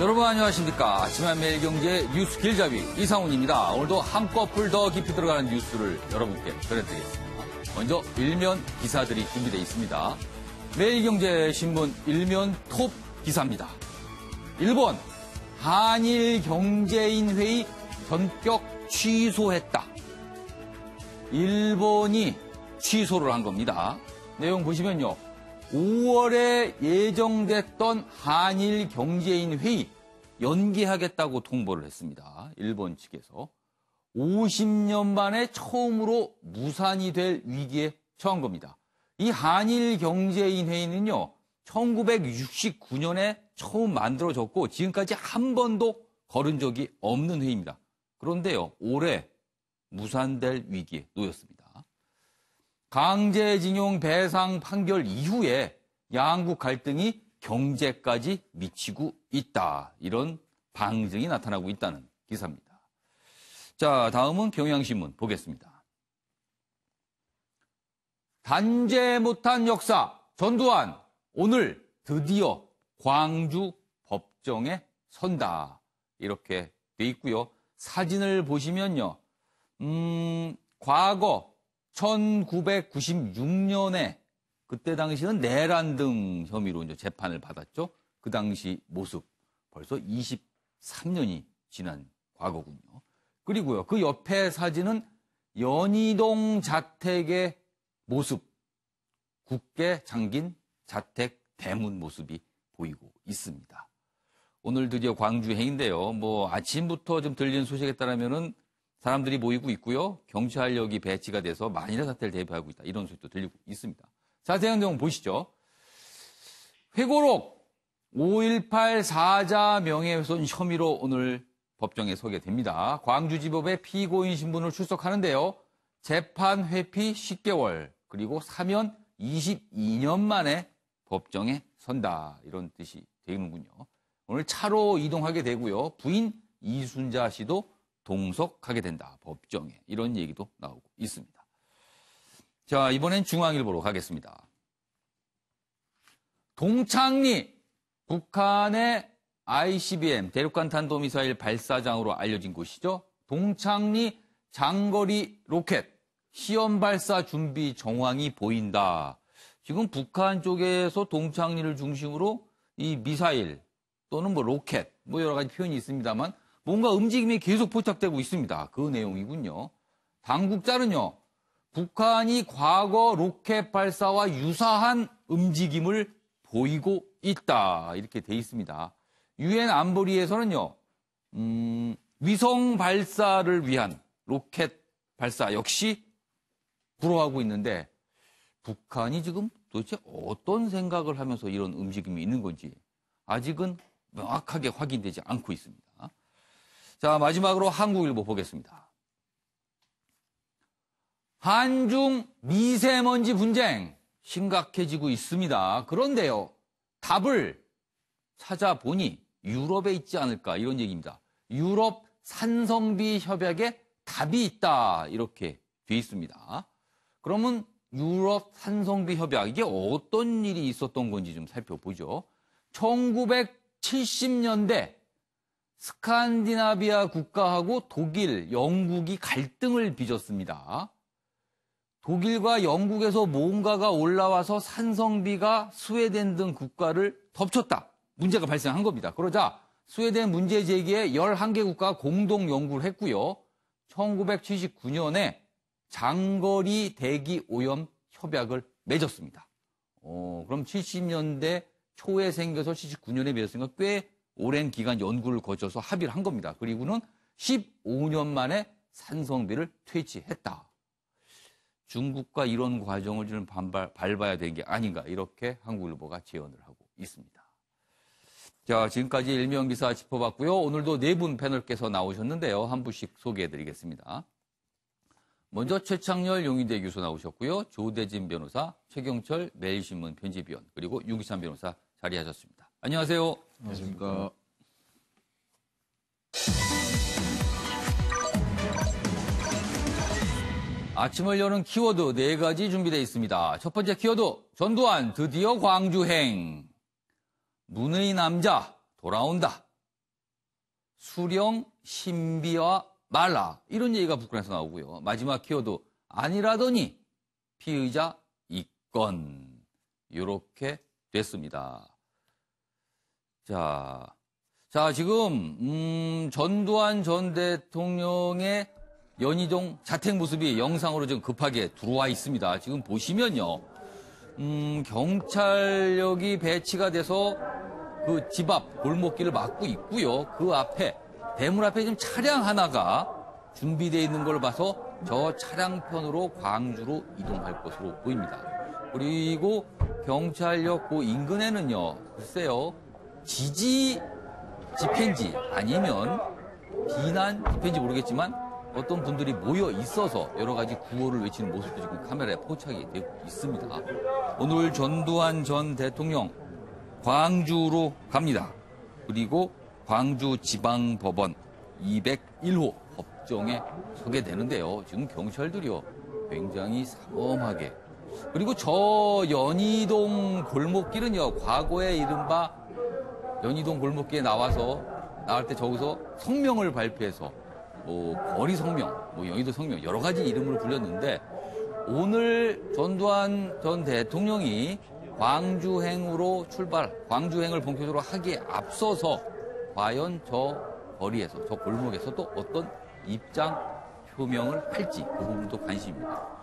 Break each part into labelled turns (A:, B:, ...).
A: 여러분 안녕하십니까. 아침에 매일경제 뉴스 길잡이 이상훈입니다. 오늘도 한꺼풀 더 깊이 들어가는 뉴스를 여러분께 전해드리겠습니다. 먼저 일면 기사들이 준비되어 있습니다. 매일경제신문 일면 톱 기사입니다. 일본 한일 경제인 회의 전격 취소했다. 일본이 취소를 한 겁니다. 내용 보시면요. 5월에 예정됐던 한일 경제인 회의 연기하겠다고 통보를 했습니다. 일본 측에서 50년 만에 처음으로 무산이 될 위기에 처한 겁니다. 이 한일 경제인 회의는요. 1969년에 처음 만들어졌고 지금까지 한 번도 거른 적이 없는 회의입니다. 그런데요. 올해 무산될 위기에 놓였습니다. 강제징용 배상 판결 이후에 양국 갈등이 경제까지 미치고 있다. 이런 방증이 나타나고 있다는 기사입니다. 자, 다음은 경향신문 보겠습니다. 단죄 못한 역사 전두환 오늘 드디어 광주 법정에 선다. 이렇게 돼 있고요. 사진을 보시면요. 과거 1996년에 그때 당시는 내란 등 혐의로 이제 재판을 받았죠. 그 당시 모습 벌써 23년이 지난 과거군요. 그리고요. 그 옆에 사진은 연희동 자택의 모습, 굳게 잠긴 자택 대문 모습이 보이고 있습니다. 오늘 드디어 광주 행인데요. 아침부터 좀 들리는 소식에 따르면은 사람들이 모이고 있고요. 경찰력이 배치가 돼서 만일의 사태를 대비하고 있다. 이런 소식도 들리고 있습니다. 자세한 내용 보시죠. 회고록 5.18 사자 명예훼손 혐의로 오늘 법정에 서게 됩니다. 광주지법의 피고인 신분을 출석하는데요. 재판 회피 10개월 그리고 사면 22년 만에 법정에 선다. 이런 뜻이 되는군요. 오늘 차로 이동하게 되고요. 부인 이순자 씨도 동석하게 된다. 법정에. 이런 얘기도 나오고 있습니다. 자, 이번엔 중앙일보로 가겠습니다. 동창리 북한의 ICBM 대륙간 탄도미사일 발사장으로 알려진 곳이죠. 동창리 장거리 로켓 시험 발사 준비 정황이 보인다. 지금 북한 쪽에서 동창리를 중심으로 이 미사일 또는 로켓 여러 가지 표현이 있습니다만 뭔가 움직임이 계속 포착되고 있습니다. 그 내용이군요. 당국자는요. 북한이 과거 로켓 발사와 유사한 움직임을 보이고 있다. 이렇게 돼 있습니다. 유엔 안보리에서는요. 위성 발사를 위한 로켓 발사 역시 불허하고 있는데 북한이 지금 도대체 어떤 생각을 하면서 이런 움직임이 있는 건지 아직은 명확하게 확인되지 않고 있습니다. 자, 마지막으로 한국일보 보겠습니다. 한중 미세먼지 분쟁 심각해지고 있습니다. 그런데요, 답을 찾아보니 유럽에 있지 않을까 이런 얘기입니다. 유럽 산성비 협약에 답이 있다 이렇게 돼 있습니다. 그러면 유럽 산성비 협약 이게 어떤 일이 있었던 건지 좀 살펴보죠. 1970년대 스칸디나비아 국가하고 독일, 영국이 갈등을 빚었습니다. 독일과 영국에서 뭔가가 올라와서 산성비가 스웨덴 등 국가를 덮쳤다. 문제가 발생한 겁니다. 그러자 스웨덴 문제 제기에 11개 국가가 공동 연구를 했고요. 1979년에 장거리 대기 오염 협약을 맺었습니다. 그럼 70년대 초에 생겨서 79년에 맺었으니까 꽤 오랜 기간 연구를 거쳐서 합의를 한 겁니다. 그리고는 15년 만에 산성비를 퇴치했다. 중국과 이런 과정을 좀 밟아야 되는 게 아닌가 이렇게 한국일보가 제언을 하고 있습니다. 자, 지금까지 일면기사 짚어봤고요. 오늘도 네 분 패널께서 나오셨는데요. 한 분씩 소개해드리겠습니다. 먼저 최창렬 용인대 교수 나오셨고요. 조대진 변호사, 최경철 매일신문 편집위원, 그리고 유기찬 변호사 자리하셨습니다. 안녕하세요.
B: 안녕하십니까.
A: 아침을 여는 키워드 4가지 준비되어 있습니다. 첫 번째 키워드, 전두환 드디어 광주행. 문의 남자 돌아온다. 수령 신비와 말라 이런 얘기가 북한에서 나오고요. 마지막 키워드 아니라더니 피의자 입건 이렇게 됐습니다. 자 지금 전두환 전 대통령의 연희동 자택 모습이 영상으로 지금 급하게 들어와 있습니다. 지금 보시면요. 경찰력이 배치가 돼서 그 집 앞 골목길을 막고 있고요. 그 앞에 대문 앞에 지금 차량 하나가 준비되어 있는 걸 봐서 저 차량편으로 광주로 이동할 것으로 보입니다. 그리고 경찰력 그 인근에는요. 글쎄요. 지지 집회인지 아니면 비난 집회인지 모르겠지만 어떤 분들이 모여 있어서 여러 가지 구호를 외치는 모습도 지금 카메라에 포착이 되고 있습니다. 오늘 전두환 전 대통령 광주로 갑니다. 그리고 광주지방법원 201호 법정에 서게 되는데요. 지금 경찰들이요. 굉장히 삼엄하게. 그리고 저 연희동 골목길은요. 과거에 이른바 연희동 골목길에 나올 때 저기서 성명을 발표해서 거리 성명, 연희도 성명 여러 가지 이름으로 불렸는데 오늘 전두환 전 대통령이 광주행으로 광주행을 본격적으로 하기에 앞서서 과연 저 거리에서, 저 골목에서 또 어떤 입장 표명을 할지 그 부분도 관심입니다.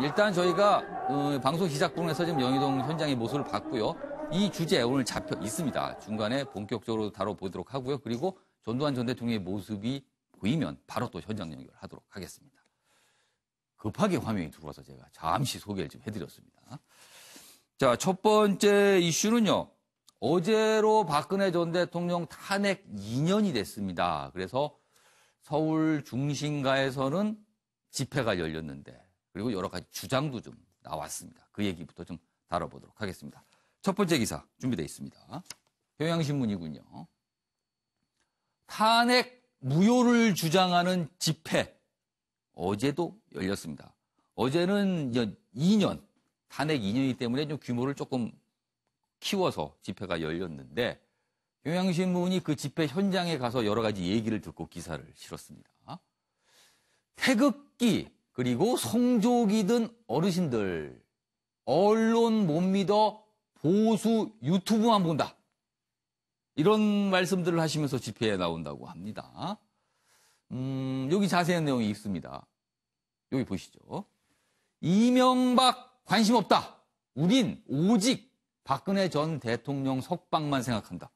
A: 일단 저희가 방송 시작 부분에서 지금 연희동 현장의 모습을 봤고요. 이 주제 오늘 잡혀 있습니다. 중간에 본격적으로 다뤄보도록 하고요. 그리고 전두환 전 대통령의 모습이 보이면 바로 또 현장 연결하도록 하겠습니다. 급하게 화면이 들어와서 제가 잠시 소개를 좀 해드렸습니다. 자, 첫 번째 이슈는요. 어제로 박근혜 전 대통령 탄핵 2년이 됐습니다. 그래서 서울 중심가에서는 집회가 열렸는데 그리고 여러 가지 주장도 좀 나왔습니다. 그 얘기부터 좀 다뤄보도록 하겠습니다. 첫 번째 기사 준비되어 있습니다. 경향신문이군요. 탄핵 무효를 주장하는 집회 어제도 열렸습니다. 어제는 2년, 탄핵 2년이기 때문에 좀 규모를 조금 키워서 집회가 열렸는데 경향신문이 그 집회 현장에 가서 여러 가지 얘기를 듣고 기사를 실었습니다. 태극기 그리고 성조기 든 어르신들 언론 못 믿어 보수 유튜브만 본다. 이런 말씀들을 하시면서 집회에 나온다고 합니다. 여기 자세한 내용이 있습니다. 여기 보시죠. 이명박 관심 없다. 우린 오직 박근혜 전 대통령 석방만 생각한다.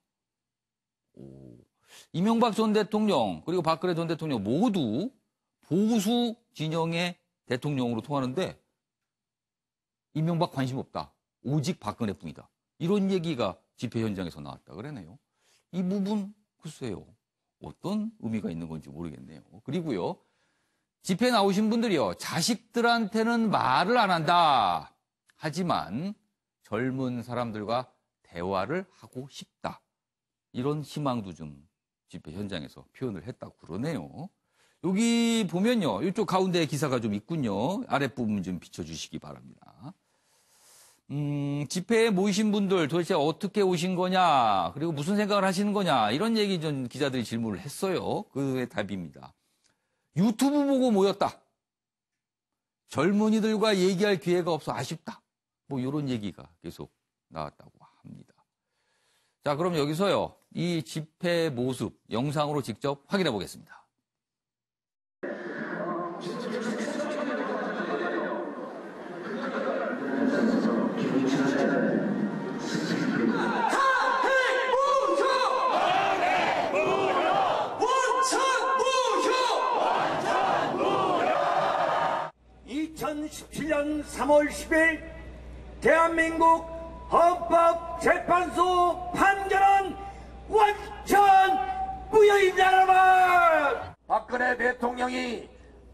A: 이명박 전 대통령 그리고 박근혜 전 대통령 모두 보수 진영의 대통령으로 통하는데 이명박 관심 없다. 오직 박근혜뿐이다. 이런 얘기가 집회 현장에서 나왔다 그러네요. 이 부분 글쎄요. 어떤 의미가 있는 건지 모르겠네요. 그리고요. 집회 나오신 분들이요. 자식들한테는 말을 안 한다. 하지만 젊은 사람들과 대화를 하고 싶다. 이런 희망도 좀 집회 현장에서 표현을 했다고 그러네요. 여기 보면요. 이쪽 가운데 기사가 좀 있군요. 아랫부분 좀 비춰주시기 바랍니다. 집회에 모이신 분들 도대체 어떻게 오신 거냐, 그리고 무슨 생각을 하시는 거냐, 이런 얘기 좀 기자들이 질문을 했어요. 그의 답입니다. 유튜브 보고 모였다. 젊은이들과 얘기할 기회가 없어 아쉽다. 뭐 이런 얘기가 계속 나왔다고 합니다. 자, 그럼 여기서요. 이 집회 모습 영상으로 직접 확인해 보겠습니다.
B: (2017년 3월 10일) 대한민국 헌법재판소 판결은 완전 무효입니다, 여러분! 박근혜 대통령이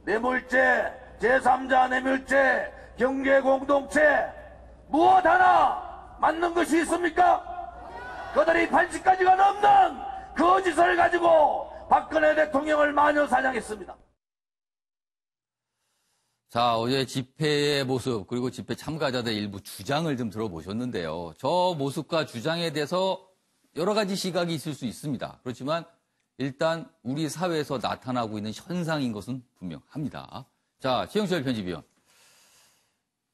B: 뇌물죄, 제3자 뇌물죄, 경제공동체 무엇 하나 맞는 것이 있습니까? 그들이 80가지가 넘는 거짓을 가지고 박근혜 대통령을 마녀사냥했습니다.
A: 자, 어제 집회의 모습 그리고 집회 참가자들의 일부 주장을 좀 들어보셨는데요. 저 모습과 주장에 대해서 여러 가지 시각이 있을 수 있습니다. 그렇지만 일단 우리 사회에서 나타나고 있는 현상인 것은 분명합니다. 자, 최영철 편집위원.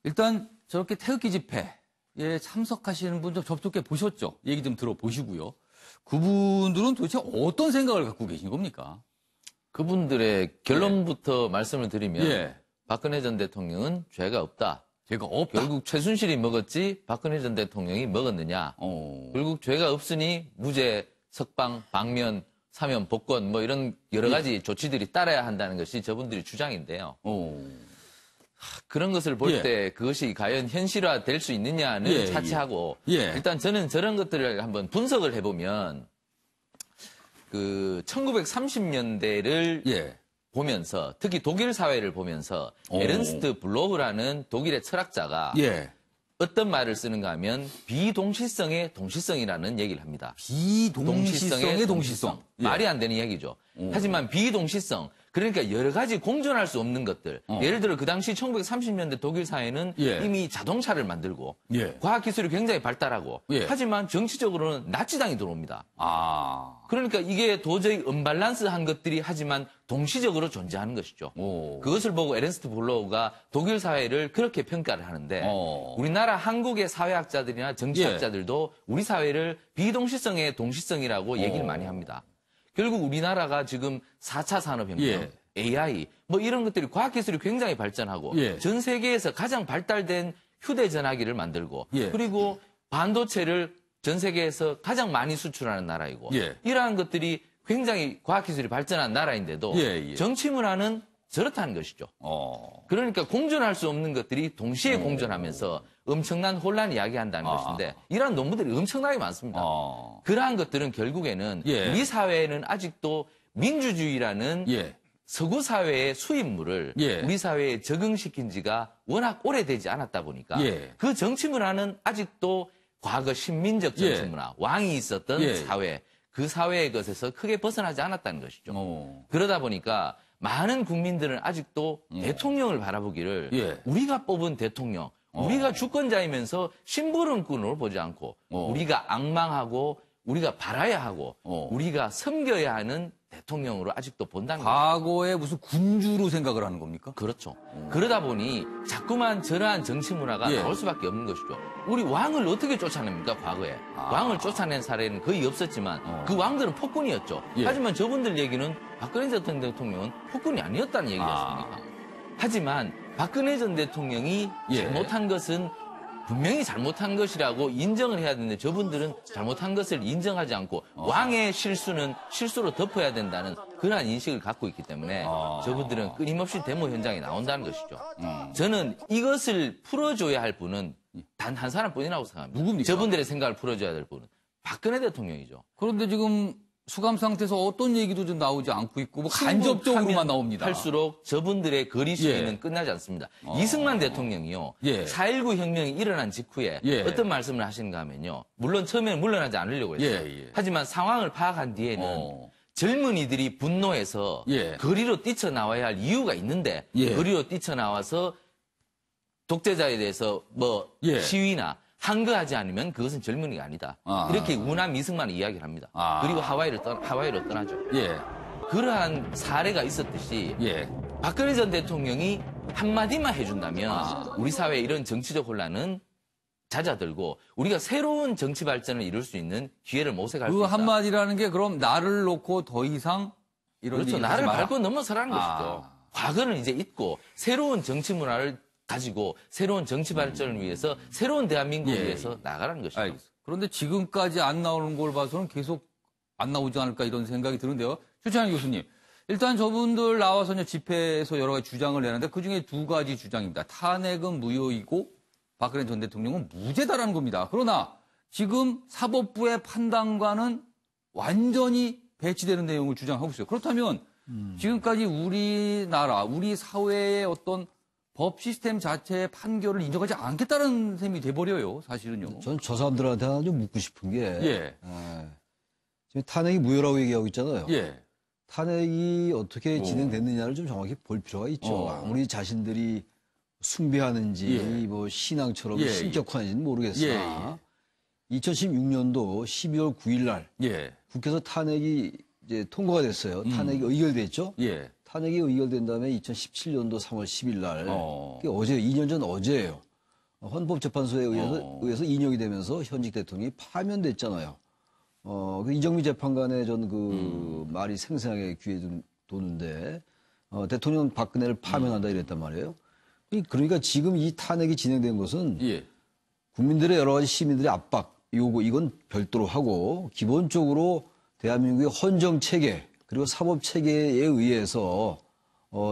A: 일단 저렇게 태극기 집회에 참석하시는 분 좀 접촉해 보셨죠? 얘기 좀 들어보시고요. 그분들은 도대체 어떤 생각을 갖고 계신 겁니까?
C: 그분들의 결론부터 말씀을 드리면
A: 예.
C: 박근혜 전 대통령은 죄가 없다.
A: 죄가 없다.
C: 결국 최순실이 먹었지 박근혜 전 대통령이 먹었느냐. 결국 죄가 없으니 무죄, 석방, 방면, 사면, 복권 뭐 이런 여러 가지 조치들이 따라야 한다는 것이 저분들의 주장인데요. 그런 것을 볼 때 그것이 과연 현실화 될 수 있느냐는 차치하고 일단 저는 저런 것들을 한번 분석을 해보면 그 1930년대를 보면서 특히 독일 사회를 보면서 에른스트 블로흐라는 독일의 철학자가 어떤 말을 쓰는가 하면 비동시성의 동시성이라는 얘기를 합니다.
A: 비동시성의 동시성.
C: 말이 안 되는 얘기죠. 하지만 비동시성, 그러니까 여러 가지 공존할 수 없는 것들. 예를 들어 그 당시 1930년대 독일 사회는 이미 자동차를 만들고 과학기술이 굉장히 발달하고 하지만 정치적으로는 나치당이 들어옵니다. 그러니까 이게 도저히 언밸런스한 것들이 하지만 동시적으로 존재하는 것이죠. 그것을 보고 에른스트 블로우가 독일 사회를 그렇게 평가를 하는데 우리나라 한국의 사회학자들이나 정치학자들도 우리 사회를 비동시성의 동시성이라고 얘기를 많이 합니다. 결국 우리나라가 지금 4차 산업혁명, AI 뭐 이런 것들이 과학기술이 굉장히 발전하고 전 세계에서 가장 발달된 휴대전화기를 만들고 그리고 반도체를 전 세계에서 가장 많이 수출하는 나라이고 이러한 것들이 굉장히 과학기술이 발전한 나라인데도 정치 문화는 저렇다는 것이죠. 그러니까 공존할 수 없는 것들이 동시에 공존하면서 엄청난 혼란을 이야기한다는 것인데 이러한 논문들이 엄청나게 많습니다. 그러한 것들은 결국에는 우리 사회는 아직도 민주주의라는 서구 사회의 수입물을 우리 사회에 적응시킨 지가 워낙 오래되지 않았다 보니까 그 정치 문화는 아직도 과거 신민적 정치 문화, 왕이 있었던 사회, 그 사회의 것에서 크게 벗어나지 않았다는 것이죠. 그러다 보니까 많은 국민들은 아직도 대통령을 바라보기를 우리가 뽑은 대통령, 우리가 주권자이면서 심부름꾼으로 보지 않고 우리가 앙망하고 우리가 바라야 하고 우리가 섬겨야 하는 대통령으로 아직도 본다는 거죠.
A: 과거에 무슨 군주로 생각을 하는 겁니까?
C: 그렇죠. 그러다 보니 자꾸만 저러한 정치 문화가 나올 수밖에 없는 것이죠. 우리 왕을 어떻게 쫓아냅니까, 과거에? 왕을 쫓아낸 사례는 거의 없었지만 그 왕들은 폭군이었죠. 하지만 저분들 얘기는 박근혜 전 대통령은 폭군이 아니었다는 얘기지 않습니까? 하지만 박근혜 전 대통령이 잘못한 것은 분명히 잘못한 것이라고 인정을 해야 되는데 저분들은 잘못한 것을 인정하지 않고 왕의 실수는 실수로 덮어야 된다는 그러한 인식을 갖고 있기 때문에 저분들은 끊임없이 데모 현장에 나온다는 것이죠. 저는 이것을 풀어줘야 할 분은 단 한 사람뿐이라고 생각합니다.
A: 누굽니까?
C: 저분들의 생각을 풀어줘야 될 분은 박근혜 대통령이죠.
A: 그런데 지금 수감 상태에서 어떤 얘기도 좀 나오지 않고 있고 뭐 간접적으로만 나옵니다.
C: 할수록 저분들의 거리 수위는 끝나지 않습니다. 이승만 대통령이요. 4.19 혁명이 일어난 직후에 어떤 말씀을 하시는가 하면요. 물론 처음에는 물러나지 않으려고 했어요. 하지만 상황을 파악한 뒤에는 젊은이들이 분노해서 거리로 뛰쳐나와야 할 이유가 있는데 거리로 뛰쳐나와서 독재자에 대해서 뭐 시위나 항거하지 않으면 그것은 젊은이가 아니다. 이렇게 우남 이승만은 이야기를 합니다. 그리고 하와이로 떠나죠. 그러한 사례가 있었듯이 박근혜 전 대통령이 한마디만 해준다면 우리 사회의 이런 정치적 혼란은 잦아들고 우리가 새로운 정치 발전을 이룰 수 있는 기회를 모색할 수 있다.
A: 그 한마디라는 게 그럼 나를 놓고 더 이상 이런
C: 그렇죠. 나를 밟고 넘어서라는 것이죠. 과거는 이제 잊고 새로운 정치 문화를 가지고 새로운 정치 발전을 위해서 새로운 대한민국을 위해서 나가라는 것이죠.
A: 알겠습니다. 그런데 지금까지 안 나오는 걸 봐서는 계속 안 나오지 않을까 이런 생각이 드는데요. 최찬희 교수님, 일단 저분들 나와서 집회에서 여러 가지 주장을 내는데 그중에 두 가지 주장입니다. 탄핵은 무효이고 박근혜 전 대통령은 무죄다라는 겁니다. 그러나 지금 사법부의 판단과는 완전히 배치되는 내용을 주장하고 있어요. 그렇다면 지금까지 우리나라, 우리 사회의 어떤 법 시스템 자체의 판결을 인정하지 않겠다는 셈이 돼버려요, 사실은요.
D: 저는 저 사람들한테 하나 좀 묻고 싶은 게, 지금 탄핵이 무효라고 얘기하고 있잖아요. 탄핵이 어떻게 진행됐느냐를 좀 정확히 볼 필요가 있죠. 아무리 자신들이 숭배하는지, 뭐 신앙처럼 신격화하는지는 모르겠으나, 2016년도 12월 9일 날 국회에서 탄핵이 이제 통과가 됐어요. 탄핵이 의결됐죠.
A: 예.
D: 탄핵이 의결된 다음에 2017년도 3월 10일 날, 그게 어제 2년 전 어제예요. 헌법재판소에 의해서 인용이 되면서 현직 대통령이 파면됐잖아요. 그 이정미 재판관의 말이 생생하게 귀에 좀 도는데, 대통령 박근혜를 파면한다 이랬단 말이에요. 그러니까 지금 이 탄핵이 진행된 것은
A: 예.
D: 국민들의 여러 가지 시민들의 압박, 요구, 이건 별도로 하고, 기본적으로 대한민국의 헌정 체계, 그리고 사법 체계에 의해서,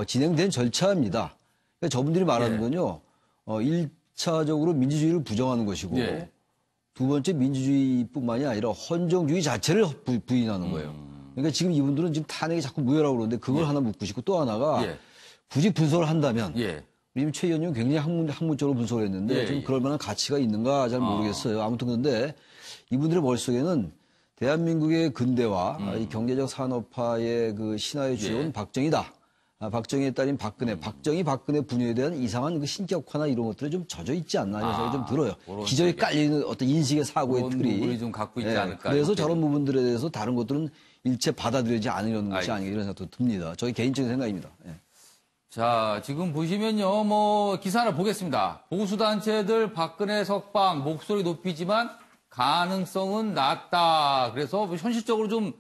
D: 진행된 절차입니다. 그러니까 저분들이 말하는 건요, 1차적으로 민주주의를 부정하는 것이고,
A: 예.
D: 두 번째 민주주의뿐만이 아니라 헌정주의 자체를 부인하는 거예요. 그러니까 지금 이분들은 지금 탄핵이 자꾸 무효라고 그러는데 그걸 하나 묻고 싶고 또 하나가 굳이 분석을 한다면 지금 최 의원님 굉장히 학문적으로 분석을 했는데 좀 그럴 만한 가치가 있는가 잘 모르겠어요. 아무튼 그런데 이분들의 머릿속에는 대한민국의 근대화, 이 경제적 산업화의 그 신화의 주역은 박정희다. 박정희에 따른 박근혜, 박정희 분열에 대한 이상한 그 신격화나 이런 것들이 좀 젖어 있지 않나 이런 생각이 좀 들어요. 기저에 깔리는 어떤 인식의 사고의 틀이.
A: 부분이 좀 갖고 있지 않을까.
D: 그래서 저런 부분들에 대해서 다른 것들은 일체 받아들이지 않으려는 것이 아닌가 이런 생각도 듭니다. 저희 개인적인 생각입니다. 예.
A: 자, 지금 보시면요, 기사 하나 보겠습니다. 보수단체들 박근혜 석방 목소리 높이지만 가능성은 낮다. 그래서 현실적으로 좀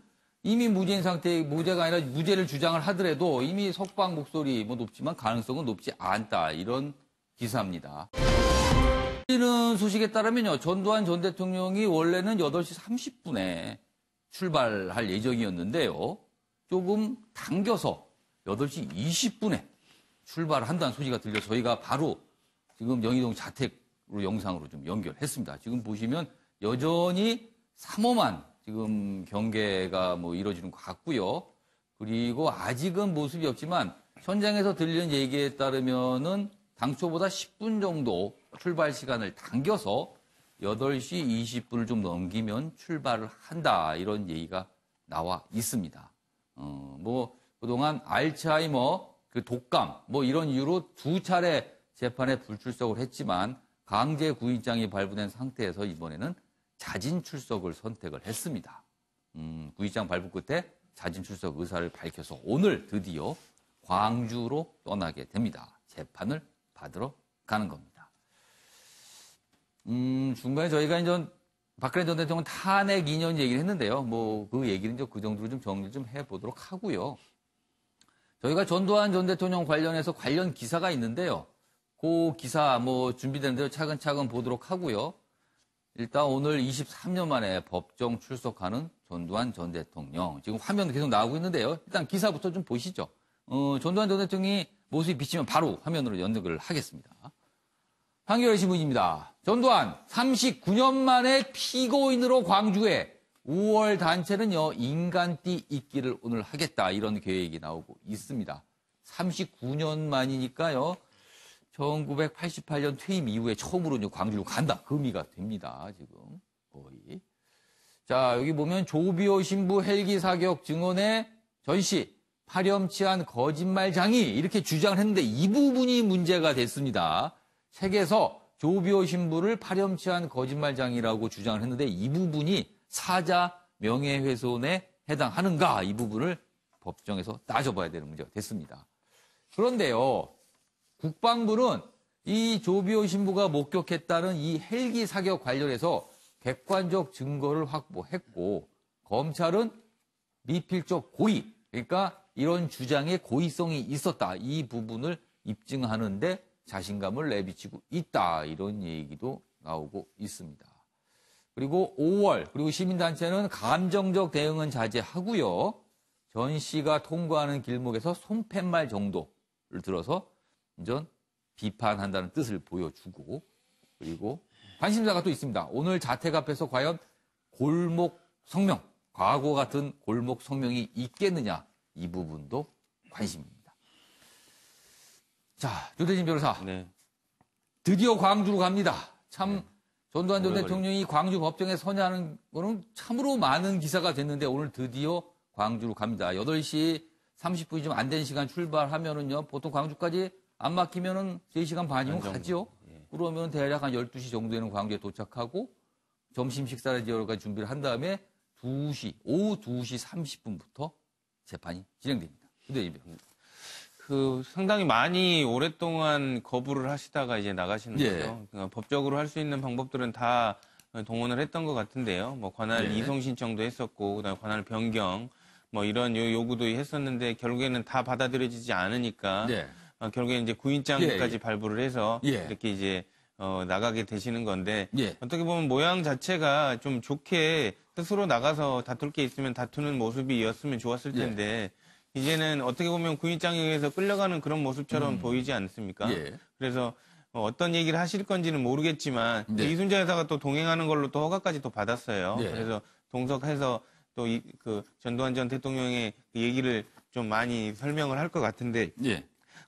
A: 이미 무죄인 상태, 무죄가 아니라 무죄를 주장을 하더라도 이미 석방 목소리 높지만 가능성은 높지 않다. 이런 기사입니다. 이런 소식에 따르면요, 전두환 전 대통령이 원래는 8시 30분에 출발할 예정이었는데요. 조금 당겨서 8시 20분에 출발을 한다는 소식이 들려 저희가 바로 지금 영희동 자택으로 영상으로 좀 연결했습니다. 지금 보시면 여전히 삼엄한 지금 경계가 이루어지는 것 같고요. 그리고 아직은 모습이 없지만 현장에서 들리는 얘기에 따르면은 당초보다 10분 정도 출발 시간을 당겨서 8시 20분을 좀 넘기면 출발을 한다. 이런 얘기가 나와 있습니다. 그동안 알츠하이머, 독감, 이런 이유로 2차례 재판에 불출석을 했지만 강제 구인장이 발부된 상태에서 이번에는 자진 출석을 선택을 했습니다. 구인장 발부 끝에 자진 출석 의사를 밝혀서 오늘 드디어 광주로 떠나게 됩니다. 재판을 받으러 가는 겁니다. 중간에 저희가 이제 박근혜 전 대통령 탄핵 2년 얘기를 했는데요. 그 얘기는 이제 그 정도로 좀 정리 좀 해보도록 하고요. 저희가 전두환 전 대통령 관련해서 관련 기사가 있는데요. 그 기사 준비된 대로 차근차근 보도록 하고요. 일단 오늘 23년 만에 법정 출석하는 전두환 전 대통령. 지금 화면 계속 나오고 있는데요. 일단 기사부터 좀 보시죠. 전두환 전 대통령이 모습이 비치면 바로 화면으로 연결을 하겠습니다. 한겨레 신문입니다. 전두환 39년 만에 피고인으로 광주에 5월 단체는요, 인간띠 있기를 오늘 하겠다. 이런 계획이 나오고 있습니다. 39년 만이니까요. 1988년 퇴임 이후에 처음으로 이제 광주로 간다. 그 의미가 됩니다. 지금 거의. 자, 여기 보면 조비오 신부 헬기 사격 증언의 전시, 파렴치한 거짓말장이 이렇게 주장을 했는데 이 부분이 문제가 됐습니다. 책에서 조비오 신부를 파렴치한 거짓말장이라고 주장을 했는데 이 부분이 사자 명예훼손에 해당하는가 이 부분을 법정에서 따져봐야 되는 문제가 됐습니다. 그런데요. 국방부는 이 조비오 신부가 목격했다는 이 헬기 사격 관련해서 객관적 증거를 확보했고 검찰은 미필적 고의, 그러니까 이런 주장에 고의성이 있었다. 이 부분을 입증하는데 자신감을 내비치고 있다. 이런 얘기도 나오고 있습니다. 그리고 5월, 그리고 시민단체는 감정적 대응은 자제하고요. 전 씨가 통과하는 길목에서 손팻말 정도를 들어서 완전 비판한다는 뜻을 보여주고 그리고 관심사가 또 있습니다. 오늘 자택 앞에서 과연 골목 성명, 과거 같은 골목 성명이 있겠느냐 이 부분도 관심입니다. 자, 조대진 변호사. 네. 드디어 광주로 갑니다. 참 전두환 전 대통령이 광주 법정에 서냐는 거는 참으로 많은 기사가 됐는데 오늘 드디어 광주로 갑니다. 8시 30분이 좀 안 된 시간 출발하면은요. 보통 광주까지 안 막히면은 3시간 반이면 가죠. 그러면 대략 한 12시 정도에는 광주에 도착하고 점심 식사를 여러 가지 준비를 한 다음에 오후 2시 30분부터 재판이 진행됩니다.
E: 상당히 많이 오랫동안 거부를 하시다가 이제 나가시는 거죠. 그러니까 법적으로 할 수 있는 방법들은 다 동원을 했던 것 같은데요. 뭐 관할 이송 신청도 했었고, 그다음에 관할 변경, 뭐 이런 요구도 했었는데 결국에는 다 받아들여지지 않으니까 결국에 이제 구인장까지 발부를 해서 이렇게 이제 나가게 되시는 건데 어떻게 보면 모양 자체가 좀 좋게 스스로 나가서 다툴 게 있으면 다투는 모습이었으면 좋았을 텐데 이제는 어떻게 보면 구인장에 의해서 끌려가는 그런 모습처럼 보이지 않습니까? 그래서 어떤 얘기를 하실 건지는 모르겠지만 이순자 여사가 또 동행하는 걸로 또 허가까지 또 받았어요. 그래서 동석해서 또 그 전두환 전 대통령의 그 얘기를 좀 많이 설명을 할 것 같은데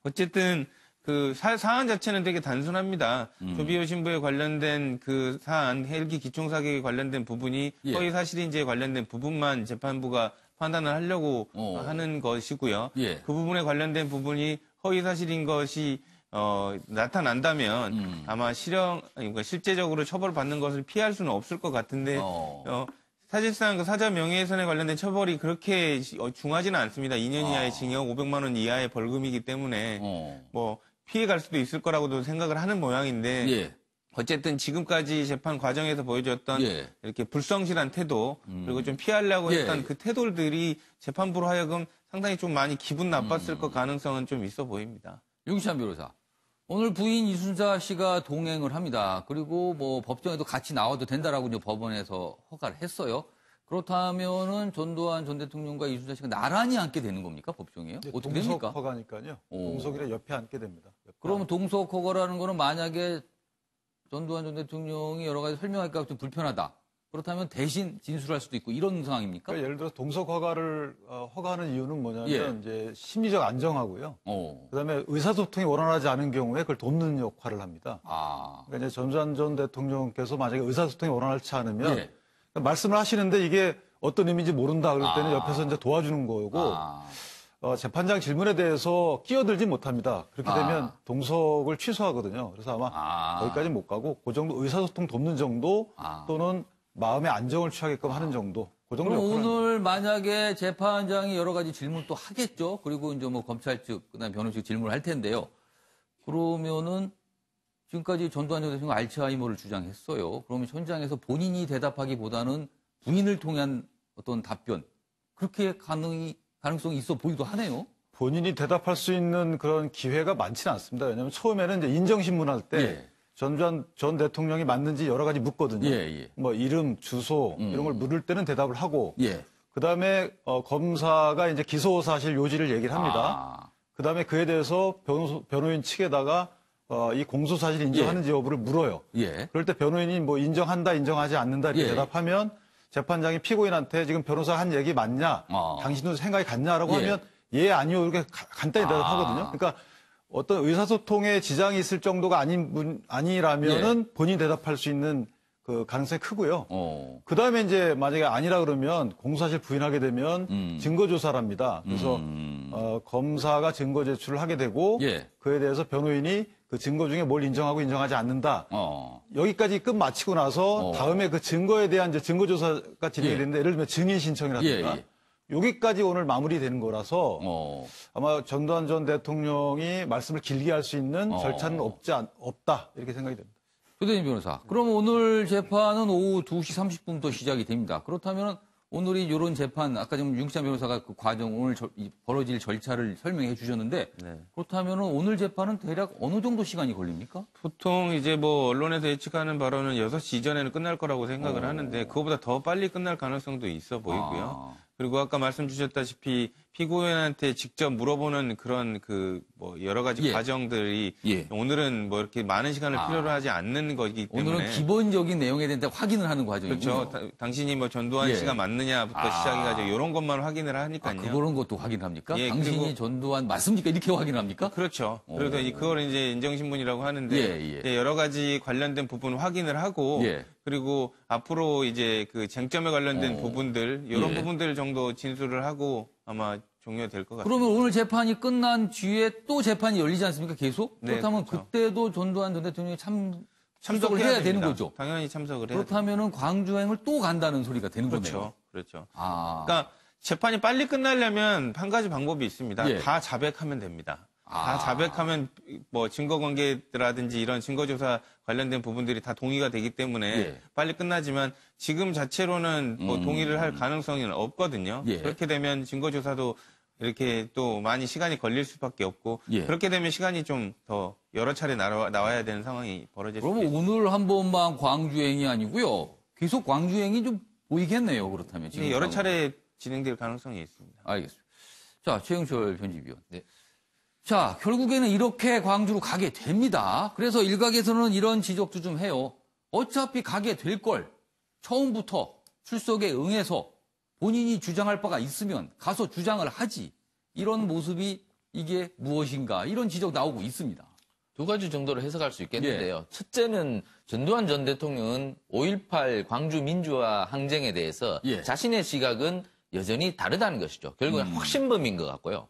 E: 어쨌든 그 사안 자체는 되게 단순합니다. 조비오 신부에 관련된 그 사안, 헬기 기총 사격에 관련된 부분이 허위 사실인지에 관련된 부분만 재판부가 판단을 하려고 하는 것이고요. 그 부분에 관련된 부분이 허위 사실인 것이 나타난다면 아마 그러니까 실제적으로 처벌받는 것을 피할 수는 없을 것 같은데 사실상 그 사자 명예훼손에 관련된 처벌이 그렇게 중하지는 않습니다. 2년 이하의 징역, 500만 원 이하의 벌금이기 때문에 뭐 피해갈 수도 있을 거라고도 생각을 하는 모양인데 어쨌든 지금까지 재판 과정에서 보여줬던 이렇게 불성실한 태도 그리고 좀 피하려고 했던 그 태도들이 재판부로 하여금 상당히 좀 많이 기분 나빴을 것 가능성은 좀 있어 보입니다.
A: 윤기찬 변호사. 오늘 부인 이순자 씨가 동행을 합니다. 그리고 뭐 법정에도 같이 나와도 된다라고 이제 법원에서 허가를 했어요. 그렇다면은 전두환 전 대통령과 이순자 씨가 나란히 앉게 되는 겁니까? 법정에요? 어떻게 됩니까?
F: 동석 허가니까요. 동석이라 옆에 앉게 됩니다.
A: 그러면 동석 허가라는 거는 만약에 전두환 전 대통령이 여러 가지 설명하기가 좀 불편하다. 그렇다면 대신 진술할 수도 있고 이런 상황입니까?
F: 그러니까 예를 들어 동석 허가를 허가하는 이유는 뭐냐면 이제 심리적 안정하고요. 그다음에 의사소통이 원활하지 않은 경우에 그걸 돕는 역할을 합니다. 그러니까 이제 전두환 전 대통령께서 만약에 의사소통이 원활치 않으면 그러니까 말씀을 하시는데 이게 어떤 의미인지 모른다 그럴 때는 옆에서 이제 도와주는 거고 재판장 질문에 대해서 끼어들지 못합니다. 그렇게 되면 동석을 취소하거든요. 그래서 아마 거기까지 못 가고 그 정도 의사소통 돕는 정도 또는 마음의 안정을 취하게끔 하는 정도. 그 정도
A: 그럼 오늘 만약에 재판장이 여러 가지 질문 또 하겠죠. 그리고 이제 뭐 검찰 측, 그다음에 변호사 측 질문을 할 텐데요. 그러면은 지금까지 전두환 전 대통령 알츠하이머를 주장했어요. 그러면 현장에서 본인이 대답하기보다는 부인을 통한 어떤 답변 그렇게 가능성이 있어 보이기도 하네요.
F: 본인이 대답할 수 있는 그런 기회가 많지는 않습니다. 왜냐하면 처음에는 이제 인정신문할 때 전두환 전 대통령이 맞는지 여러 가지 묻거든요. 뭐 이름, 주소 이런 걸 물을 때는 대답을 하고 그다음에 검사가 이제 기소 사실 요지를 얘기를 합니다. 그다음에 그에 대해서 변호인 측에다가 이 공소 사실 인정하는지 여부를 물어요. 그럴 때 변호인이 뭐 인정한다, 인정하지 않는다 이렇게 대답하면 재판장이 피고인한테 지금 변호사가 한 얘기 맞냐? 당신도 생각이 같냐라고 하면 예, 아니요 이렇게 간단히 대답하거든요. 그러니까 어떤 의사소통에 지장이 있을 정도가 아니라면은 본인이 대답할 수 있는 그 가능성이 크고요. 그 다음에 이제 만약에 아니라 그러면 공소사실 부인하게 되면 증거조사랍니다. 그래서 검사가 증거 제출을 하게 되고 그에 대해서 변호인이 그 증거 중에 뭘 인정하고 인정하지 않는다. 여기까지 끝 마치고 나서 다음에 그 증거에 대한 이제 증거조사가 진행이 되는데 예를 들면 증인 신청이라든가 여기까지 오늘 마무리되는 거라서 아마 전두환 전 대통령이 말씀을 길게 할 수 있는 절차는 없다 이렇게 생각이 됩니다.
A: 조대진 변호사. 그럼 오늘 재판은 오후 2시 30분부터 시작이 됩니다. 그렇다면 오늘이 이런 재판, 아까 지금 윤기찬 변호사가 그 과정, 오늘 벌어질 절차를 설명해 주셨는데 그렇다면 오늘 재판은 대략 어느 정도 시간이 걸립니까?
E: 보통 이제 뭐 언론에서 예측하는 바로는 6시 이전에는 끝날 거라고 생각을 하는데 그거보다 더 빨리 끝날 가능성도 있어 보이고요. 그리고 아까 말씀 주셨다시피 피고인한테 직접 물어보는 그런 그 뭐 여러 가지 과정들이 오늘은 뭐 이렇게 많은 시간을 필요로 하지 않는 거기 때문에
A: 오늘은 기본적인 내용에 대한 확인을 하는 과정이죠.
E: 그렇죠. 당신이 뭐 전두환 씨가 맞느냐부터 시작해가지고 이런 것만 확인을 하니까요.
A: 그런 것도 확인합니까? 당신이 전두환 맞습니까? 이렇게 확인합니까?
E: 그렇죠. 그래서 그걸 이제 인정신문이라고 하는데 여러 가지 관련된 부분 확인을 하고 그리고 앞으로 이제 그 쟁점에 관련된 부분들 이런 부분들 정도 진술을 하고 아마 종료될 것 같아요.
A: 그러면 오늘 재판이 끝난 뒤에 또 재판이 열리지 않습니까? 계속? 그렇다면
E: 그렇죠.
A: 그때도 전두환 전 대통령이 참석을 해야 되는 거죠?
E: 당연히 참석을 해야
A: 그렇다면은 광주행을 또 간다는 소리가 되는
E: 그렇죠.
A: 거네요.
E: 그렇죠.
A: 아.
E: 그러니까 재판이 빨리 끝나려면 한 가지 방법이 있습니다.
A: 예.
E: 다 자백하면 됩니다. 다
A: 아.
E: 자백하면 뭐 증거관계라든지 이런 증거조사 관련된 부분들이 다 동의가 되기 때문에
A: 예.
E: 빨리 끝나지만 지금 자체로는 뭐 동의를 할 가능성이 없거든요.
A: 예.
E: 그렇게 되면 증거조사도 이렇게 또 많이 시간이 걸릴 수밖에 없고
A: 예.
E: 그렇게 되면 시간이 좀 더 여러 차례 나와야 되는 상황이 벌어질 수
A: 그러면
E: 있습니다.
A: 오늘 한 번만 광주행이 아니고요. 계속 광주행이 좀 보이겠네요. 그렇다면 지금
E: 여러 차례 진행될 가능성이 있습니다.
A: 알겠습니다. 자, 최영철 편집위원. 네. 자, 결국에는 이렇게 광주로 가게 됩니다. 그래서 일각에서는 이런 지적도 좀 해요. 어차피 가게 될 걸 처음부터 출석에 응해서 본인이 주장할 바가 있으면 가서 주장을 하지. 이런 모습이 이게 무엇인가. 이런 지적 나오고 있습니다.
C: 두 가지 정도로 해석할 수 있겠는데요. 첫째는 전두환 전 대통령은 5.18 광주 민주화 항쟁에 대해서 자신의 시각은 여전히 다르다는 것이죠. 결국은 확신범인 것 같고요.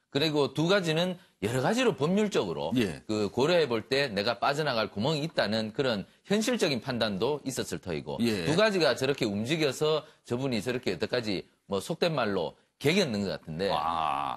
C: 그리고 두 가지는 여러 가지로 법률적으로 그 고려해 볼 때 내가 빠져나갈 구멍이 있다는 그런 현실적인 판단도 있었을 터이고 두 가지가 저렇게 움직여서 저분이 저렇게 여태까지 뭐 속된 말로 개겼는 것 같은데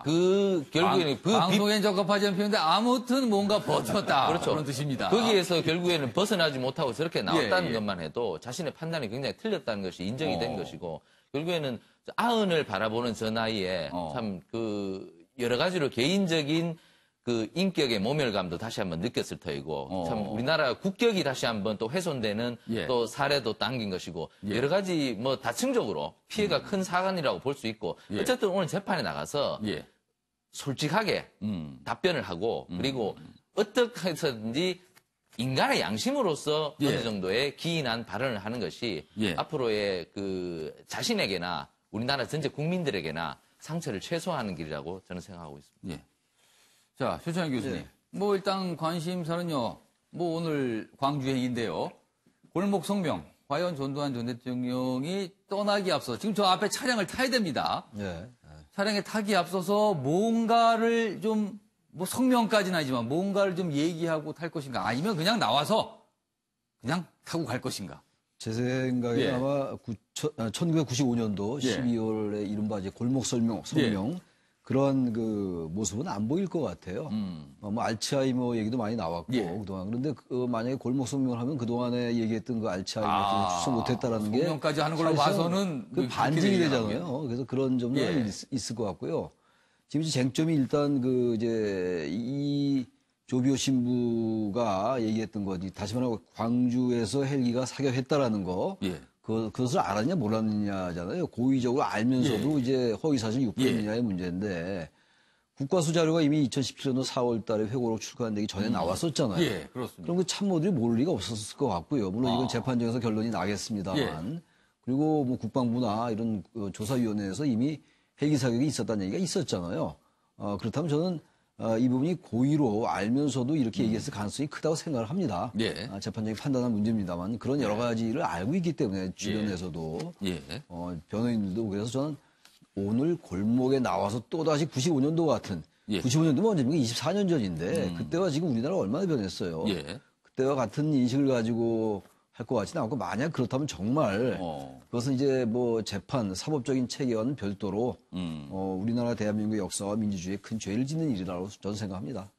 C: 그 결국에는
A: 방송엔 적합하지 않은 표현인데 아무튼 뭔가 버텼다.
C: 그렇죠.
A: 그런 뜻입니다.
C: 거기에서 결국에는 벗어나지 못하고 저렇게 나왔다는 것만 해도 자신의 판단이 굉장히 틀렸다는 것이 인정이 된 것이고 결국에는 아흔을 바라보는 저 나이에 참 그 여러 가지로 개인적인 그 인격의 모멸감도 다시 한번 느꼈을 터이고 참 우리나라 국격이 다시 한번 또 훼손되는 또 사례도 당긴 것이고 여러 가지 뭐 다층적으로 피해가 큰 사건이라고 볼 수 있고 어쨌든 오늘 재판에 나가서 솔직하게 답변을 하고 그리고 어떻게 해서든지 인간의 양심으로서 어느 정도의 기인한 발언을 하는 것이 앞으로의 그 자신에게나 우리나라 전체 국민들에게나 상처를 최소화하는 길이라고 저는 생각하고 있습니다.
A: 자, 최찬희 교수님. 뭐 일단 관심사는요. 뭐 오늘 광주행인데요. 골목 성명. 과연 전두환 전 대통령이 떠나기 앞서 지금 저 앞에 차량을 타야 됩니다. 차량에 타기 앞서서 뭔가를 좀 뭐 성명까지는 아니지만 뭔가를 좀 얘기하고 탈 것인가 아니면 그냥 나와서 그냥 타고 갈 것인가.
D: 제 생각에 아마 1995년도 12월에 이른바 이제 골목 성명 그런 그 모습은 안 보일 것 같아요. 뭐 알츠하이머 얘기도 많이 나왔고 그동안 그런데 만약에 골목 성명을 하면 그동안에 얘기했던 그 알츠하이머 출석 못했다라는 게
A: 성명까지 하는 걸로 봐서는
D: 그 반증이 되잖아요. 그래서 그런 점도 있을 것 같고요. 지금 이제 쟁점이 일단 그 이제 이 조비오 신부가 얘기했던 거지. 다시 말하면 광주에서 헬기가 사격했다라는 거. 그것을 알았냐 몰랐느냐잖아요. 고의적으로 알면서도 이제 허위사실 유포했느냐의 문제인데 국과수 자료가 이미 2017년도 4월 달에 회고록 출간되기 전에 나왔었잖아요.
A: 그렇습니다.
D: 그럼 그 참모들이 모를 리가 없었을 것 같고요. 물론 이건 재판정에서 결론이 나겠습니다만. 그리고 뭐 국방부나 이런 조사위원회에서 이미 헬기 사격이 있었다는 얘기가 있었잖아요. 그렇다면 저는 이 부분이 고의로 알면서도 이렇게 얘기했을 가능성이 크다고 생각을 합니다. 재판장이 판단한 문제입니다만 그런 여러 가지를 알고 있기 때문에 주변에서도 변호인들도 그래서 저는 오늘 골목에 나와서 또다시 95년도 같은 95년도면 언제입니까? 24년 전인데 그때와 지금 우리나라가 얼마나 변했어요. 그때와 같은 인식을 가지고 할 것 같지는 않고 만약 그렇다면 정말 그것은 이제 뭐 재판, 사법적인 체계와는 별도로 우리나라 대한민국 역사와 민주주의에 큰 죄를 짓는 일이라고 저는 생각합니다.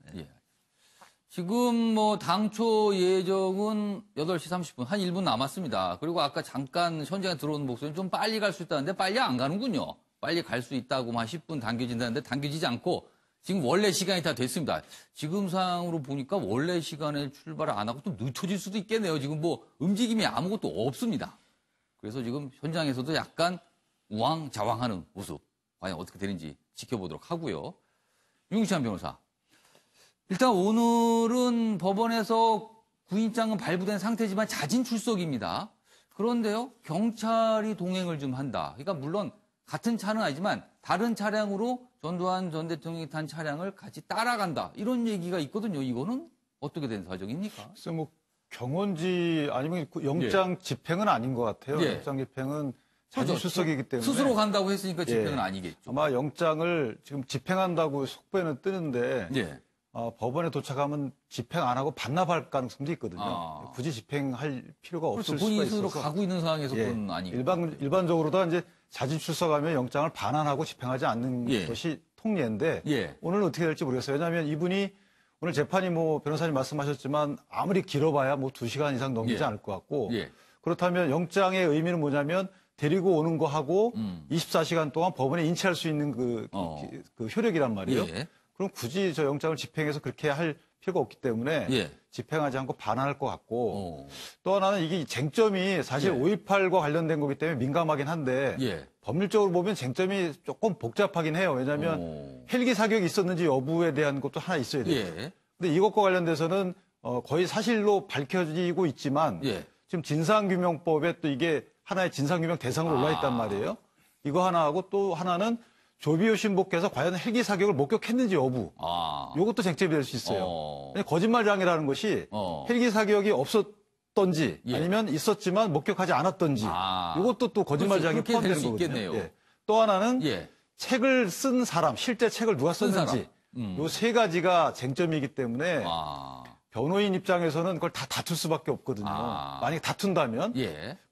A: 지금 뭐 당초 예정은 8시 30분, 한 1분 남았습니다. 그리고 아까 잠깐 현장에 들어오는 목소리는 좀 빨리 갈 수 있다는데 빨리 안 가는군요. 빨리 갈 수 있다고 한 10분 당겨진다는데 당겨지지 않고 지금 원래 시간이 다 됐습니다. 지금 상황으로 보니까 원래 시간에 출발을 안 하고 좀 늦춰질 수도 있겠네요. 지금 뭐 움직임이 아무것도 없습니다. 그래서 지금 현장에서도 약간 우왕좌왕하는 모습. 과연 어떻게 되는지 지켜보도록 하고요. 윤기찬 변호사. 일단 오늘은 법원에서 구인장은 발부된 상태지만 자진 출석입니다. 그런데요, 경찰이 동행을 좀 한다. 그러니까 물론 같은 차는 아니지만 다른 차량으로 전두환 전 대통령이 탄 차량을 같이 따라간다. 이런 얘기가 있거든요. 이거는 어떻게 된 사정입니까?
F: 글쎄 뭐 경원지 아니면 영장 집행은 아닌 것 같아요. 영장 집행은 자진 출석이기 때문에.
A: 스스로 간다고 했으니까 집행은 아니겠죠.
F: 아마 영장을 지금 집행한다고 속보에는 뜨는데 법원에 도착하면 집행 안 하고 반납할 가능성도 있거든요. 굳이 집행할 필요가 없을
A: 그렇죠. 본인이
F: 수가
A: 스스로
F: 있어서.
A: 가고 있는 상황에서 그건 아니고.
F: 일반적으로도 이제 자진 출석하면 영장을 반환하고 집행하지 않는 것이 통례인데 오늘은 어떻게 될지 모르겠어요. 왜냐하면 이분이 오늘 재판이 뭐 변호사님 말씀하셨지만 아무리 길어봐야 뭐 2시간 이상 넘기지 않을 것 같고 그렇다면 영장의 의미는 뭐냐면 데리고 오는 거 하고 24시간 동안 법원에 인치할 수 있는 그 효력이란 말이에요. 그럼 굳이 저 영장을 집행해서 그렇게 할 필요가 없기 때문에 집행하지 않고 반환할 것 같고 또 하나는 이게 쟁점이 사실 5.18과 관련된 거기 때문에 민감하긴 한데 법률적으로 보면 쟁점이 조금 복잡하긴 해요. 왜냐하면 헬기 사격이 있었는지 여부에 대한 것도 하나 있어야 돼요. 근데 이것과 관련돼서는 거의 사실로 밝혀지고 있지만 지금 진상규명법에 또 이게 하나의 진상규명 대상으로 올라있단 말이에요. 이거 하나하고 또 하나는 조비오 신복께서 과연 헬기 사격을 목격했는지 여부. 이것도 쟁점이 될 수 있어요. 거짓말장이라는 것이 헬기 사격이 없었던지 아니면 있었지만 목격하지 않았던지 이것도 또 거짓말장이 포함되는 거거든요. 또 하나는 책을 쓴 사람, 실제 책을 누가 썼는지 요 세 가지가 쟁점이기 때문에 변호인 입장에서는 그걸 다 다툴 수밖에 없거든요. 만약에 다툰다면.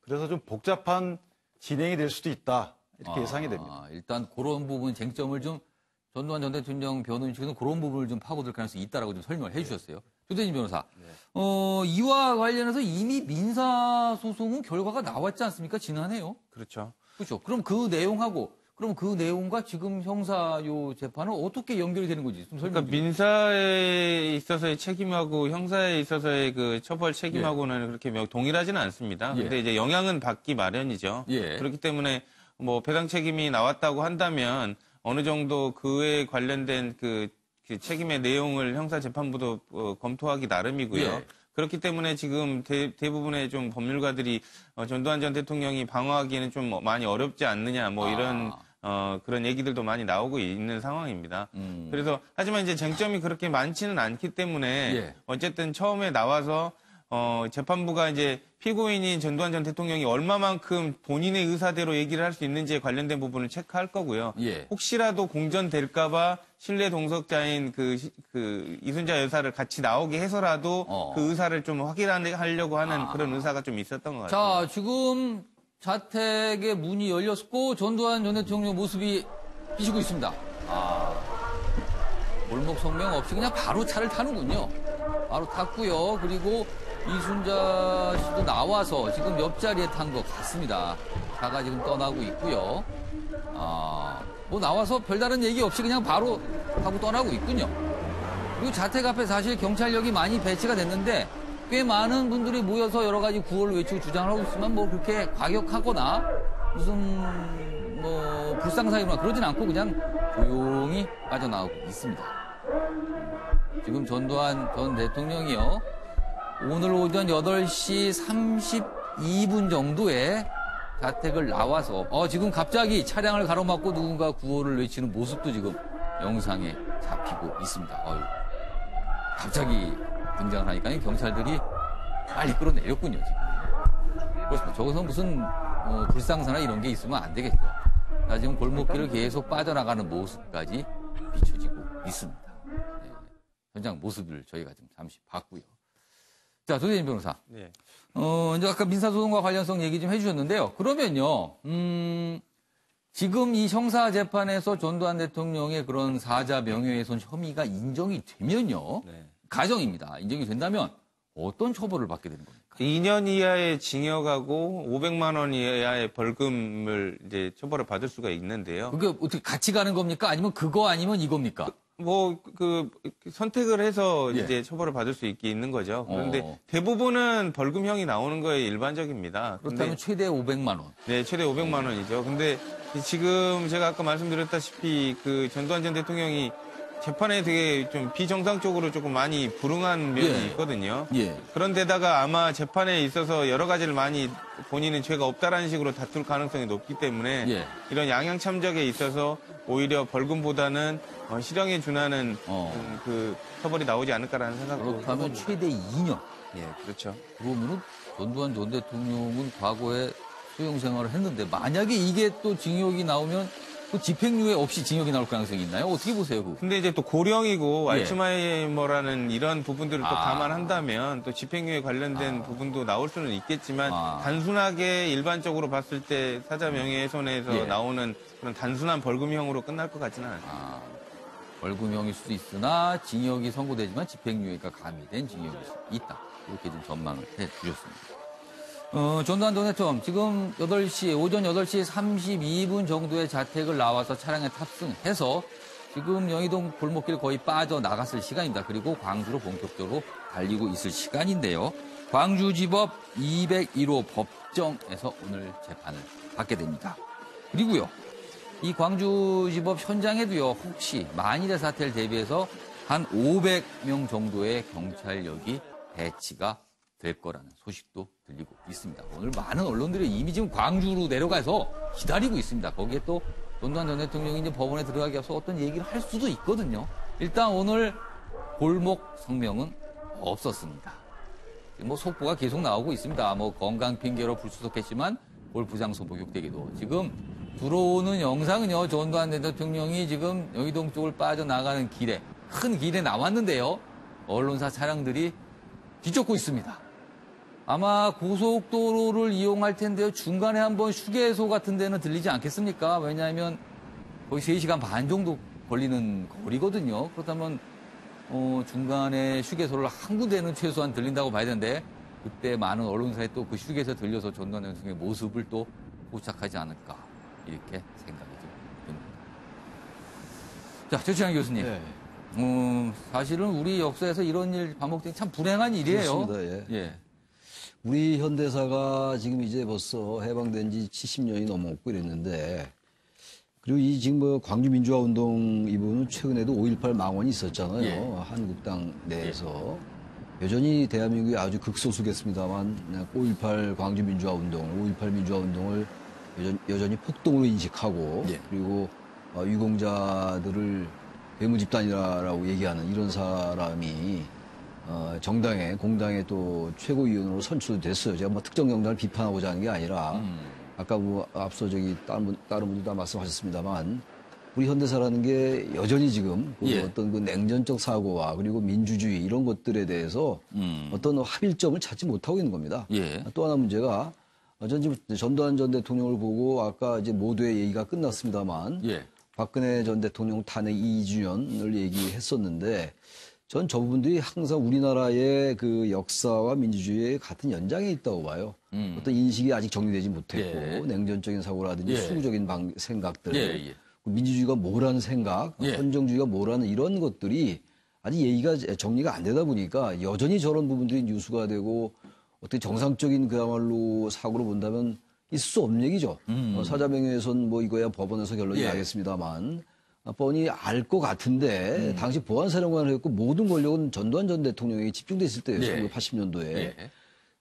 F: 그래서 좀 복잡한 진행이 될 수도 있다. 이렇게 예상이 됩니다.
A: 일단 그런 부분 쟁점을 좀 전두환 전 대통령 변호인 측에서는 그런 부분을 좀 파고들 가능성이 있다라고 좀 설명을 해주셨어요. 조대진 변호사. 이와 관련해서 이미 민사소송은 결과가 나왔지 않습니까? 지난해요.
E: 그렇죠.
A: 그렇죠. 그럼 그 내용과 지금 형사 요 재판은 어떻게 연결이 되는 건지 좀 설명.
E: 그러니까 민사에 있어서의 책임하고 형사에 있어서의 그 처벌 책임하고는 그렇게 동일하지는 않습니다. 근데 이제 영향은 받기 마련이죠. 그렇기 때문에 뭐 배상 책임이 나왔다고 한다면 어느 정도 그에 관련된 그 책임의 내용을 형사재판부도 검토하기 나름이고요. 그렇기 때문에 지금 대부분의 좀 법률가들이 전두환 전 대통령이 방어하기에는 좀 많이 어렵지 않느냐 뭐 이런 그런 얘기들도 많이 나오고 있는 상황입니다. 그래서 하지만 이제 쟁점이 그렇게 많지는 않기 때문에 어쨌든 처음에 나와서 재판부가 이제 피고인인 전두환 전 대통령이 얼마만큼 본인의 의사대로 얘기를 할 수 있는지에 관련된 부분을 체크할 거고요. 혹시라도 공전될까봐 신뢰 동석자인 그 이순자 여사를 같이 나오게 해서라도 그 의사를 좀 확인하려고 하는 그런 의사가 좀 있었던 것 같아요.
A: 자, 지금 자택의 문이 열렸고 전두환 전 대통령 모습이 비치고 있습니다. 골목 성명 없이 그냥 바로 차를 타는군요. 바로 탔고요. 그리고 이순자 씨도 나와서 지금 옆자리에 탄 것 같습니다. 차가 지금 떠나고 있고요. 뭐 나와서 별다른 얘기 없이 그냥 바로 타고 떠나고 있군요. 그리고 자택 앞에 사실 경찰력이 많이 배치가 됐는데 꽤 많은 분들이 모여서 여러 가지 구호를 외치고 주장을 하고 있지만 뭐 그렇게 과격하거나 무슨 뭐 불상사이거나 그러진 않고 그냥 조용히 빠져나오고 있습니다. 지금 전두환 전 대통령이요. 오늘 오전 8시 32분 정도에 자택을 나와서 지금 갑자기 차량을 가로막고 누군가 구호를 외치는 모습도 지금 영상에 잡히고 있습니다. 갑자기 등장을 하니까 경찰들이 빨리 끌어내렸군요. 지금. 그렇습니다. 저것은 무슨 불상사나 이런 게 있으면 안 되겠죠. 자, 지금 골목길을 계속 빠져나가는 모습까지 비춰지고 있습니다. 현장 모습을 저희가 지금 잠시 봤고요. 자, 조대진 변호사. 이제 아까 민사소송과 관련성 얘기 좀 해주셨는데요. 그러면요, 지금 이 형사재판에서 전두환 대통령의 그런 사자 명예훼손 혐의가 인정이 되면요, 가정입니다. 인정이 된다면 어떤 처벌을 받게 되는 겁니까?
E: 2년 이하의 징역하고 500만 원 이하의 벌금을 이제 처벌을 받을 수가 있는데요.
A: 그게 어떻게 같이 가는 겁니까? 아니면 그거 아니면 이겁니까?
E: 선택을 해서 이제 처벌을 받을 수 있는 거죠. 그런데 대부분은 벌금형이 나오는 거에 일반적입니다.
A: 그렇다면 최대 500만 원.
E: 네, 최대 500만 원이죠. 근데 지금 제가 아까 말씀드렸다시피 그 전두환 전 대통령이 재판에 되게 좀 비정상적으로 조금 많이 불응한 면이 있거든요. 그런데다가 아마 재판에 있어서 여러 가지를 많이 본인은 죄가 없다라는 식으로 다툴 가능성이 높기 때문에 이런 양형 참작에 있어서 오히려 벌금보다는 실형에 준하는 그 처벌이 나오지 않을까라는 생각도
A: 그렇다면
E: 해봅니다.
A: 최대 2년.
E: 그렇죠.
A: 그러면은 전두환 전 대통령은 과거에 수용 생활을 했는데 만약에 이게 또 징역이 나오면 그 집행유예 없이 징역이 나올 가능성이 있나요? 어떻게 보세요? 그거?
E: 근데 이제 또 고령이고 알츠하이머라는 이런 부분들을 또 감안한다면 또 집행유예 관련된 부분도 나올 수는 있겠지만 단순하게 일반적으로 봤을 때 사자 명예훼손에서 나오는 그런 단순한 벌금형으로 끝날 것 같지는 않습니다.
A: 벌금형일 수도 있으나 징역이 선고되지만 집행유예가 가미된 징역일 수 있다. 이렇게 좀 전망을 해 주셨습니다. 전두환 전 대통령 지금 오전 8시 32분 정도의 자택을 나와서 차량에 탑승해서 지금 영희동 골목길 거의 빠져나갔을 시간입니다. 그리고 광주로 본격적으로 달리고 있을 시간인데요. 광주지법 201호 법정에서 오늘 재판을 받게 됩니다. 그리고요. 이 광주지법 현장에도요, 혹시 만일의 사태를 대비해서 한 500명 정도의 경찰력이 배치가 될 거라는 소식도 들리고 있습니다. 오늘 많은 언론들이 이미 지금 광주로 내려가서 기다리고 있습니다. 거기에 또 전두환 전 대통령이 이제 법원에 들어가기 앞서 어떤 얘기를 할 수도 있거든요. 일단 오늘 골목 성명은 없었습니다. 뭐 속보가 계속 나오고 있습니다. 뭐 건강 핑계로 불수속했지만 골프장소 목욕되기도. 지금 들어오는 영상은요, 전두환 대통령이 지금 영희동 쪽을 빠져나가는 길에, 큰 길에 나왔는데요. 언론사 차량들이 뒤쫓고 있습니다. 아마 고속도로를 이용할 텐데요. 중간에 한번 휴게소 같은 데는 들리지 않겠습니까? 왜냐하면 거의 3시간 반 정도 걸리는 거리거든요. 그렇다면 중간에 휴게소를 한 군데는 최소한 들린다고 봐야 되는데 그때 많은 언론사에 또 그 휴게소 들려서 전두환 대통령의 모습을 또 포착하지 않을까 이렇게 생각이 듭니다. 자, 최치환 교수님. 네. 사실은 우리 역사에서 이런 일 반복된 참 불행한 일이에요.
D: 그렇습니다. 예. 우리 현대사가 지금 이제 벌써 해방된 지 70년이 넘었고 이랬는데, 그리고 이 지금 뭐 광주 민주화 운동 이 부분은 최근에도 5.18 망언이 있었잖아요. 한국당 내에서. 여전히 대한민국이 아주 극소수겠습니다만 5.18 광주 민주화 운동, 5.18 민주화 운동을 여전히 폭동으로 인식하고 그리고 유공자들을 괴물 집단이라고 얘기하는 이런 사람이 정당에, 공당에 또 최고위원으로 선출됐어요. 제가 뭐 특정 정당을 비판하고자 하는 게 아니라 아까 뭐 앞서 다른 분들 다 말씀하셨습니다만 우리 현대사라는 게 여전히 지금 어떤 그 냉전적 사고와 그리고 민주주의 이런 것들에 대해서 어떤 합일점을 찾지 못하고 있는 겁니다. 또 하나 문제가 전 지금 전두환 전 대통령을 보고 아까 이제 모두의 얘기가 끝났습니다만 박근혜 전 대통령 탄핵 2주년을 얘기했었는데 전 저 부분들이 항상 우리나라의 그 역사와 민주주의의 같은 연장에 있다고 봐요. 어떤 인식이 아직 정리되지 못했고 냉전적인 사고라든지 수구적인 생각들 민주주의가 뭐라는 생각, 헌정주의가 뭐라는 이런 것들이 아직 얘기가 정리가 안 되다 보니까 여전히 저런 부분들이 뉴스가 되고 어떻게 정상적인 그야말로 사고로 본다면 있을 수 없는 얘기죠. 사자명예훼손 뭐 이거야 법원에서 결론이 나겠습니다만 뻔히 알 것 같은데 당시 보안사령관을 했고 모든 권력은 전두환 전 대통령에게 집중됐을 때였어요. 1980년도에.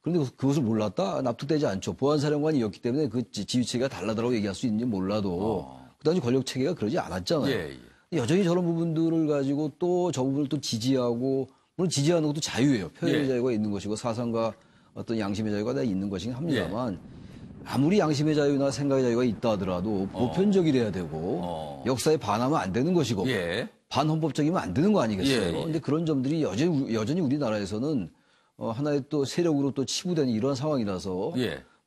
D: 그런데 그것을 몰랐다? 납득되지 않죠. 보안사령관이었기 때문에 그 지휘체계가 다르다고 얘기할 수 있는지 몰라도 그 당시 권력체계가 그러지 않았잖아요. 여전히 저런 부분들을 가지고 또 저 부분을 또 지지하고 물론 지지하는 것도 자유예요. 표현의 자유가 있는 것이고 사상과 어떤 양심의 자유가 다 있는 것이긴 합니다만 아무리 양심의 자유나 생각의 자유가 있다 하더라도 보편적이래야 되고 역사에 반하면 안 되는 것이고 반헌법적이면 안 되는 거 아니겠어요. 그런데 그런 점들이 여전히 우리나라에서는 하나의 또 세력으로 또 치부되는 이러한 상황이라서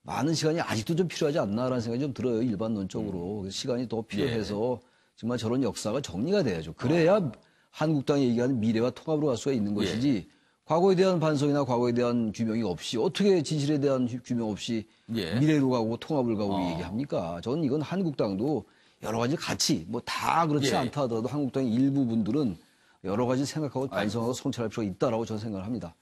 D: 많은 시간이 아직도 좀 필요하지 않나라는 생각이 좀 들어요. 일반론적으로. 시간이 더 필요해서 정말 저런 역사가 정리가 돼야죠. 그래야 한국당이 얘기하는 미래와 통합으로 갈 수가 있는 것이지 과거에 대한 반성이나 과거에 대한 규명이 없이 어떻게 진실에 대한 규명 없이 미래로 가고 통합을 가고 얘기합니까? 저는 이건 한국당도 여러 가지 같이 뭐 다 그렇지 않다 하더라도 한국당의 일부 분들은 여러 가지 생각하고 반성하고 성찰할 필요가 있다라고 저는 생각을 합니다.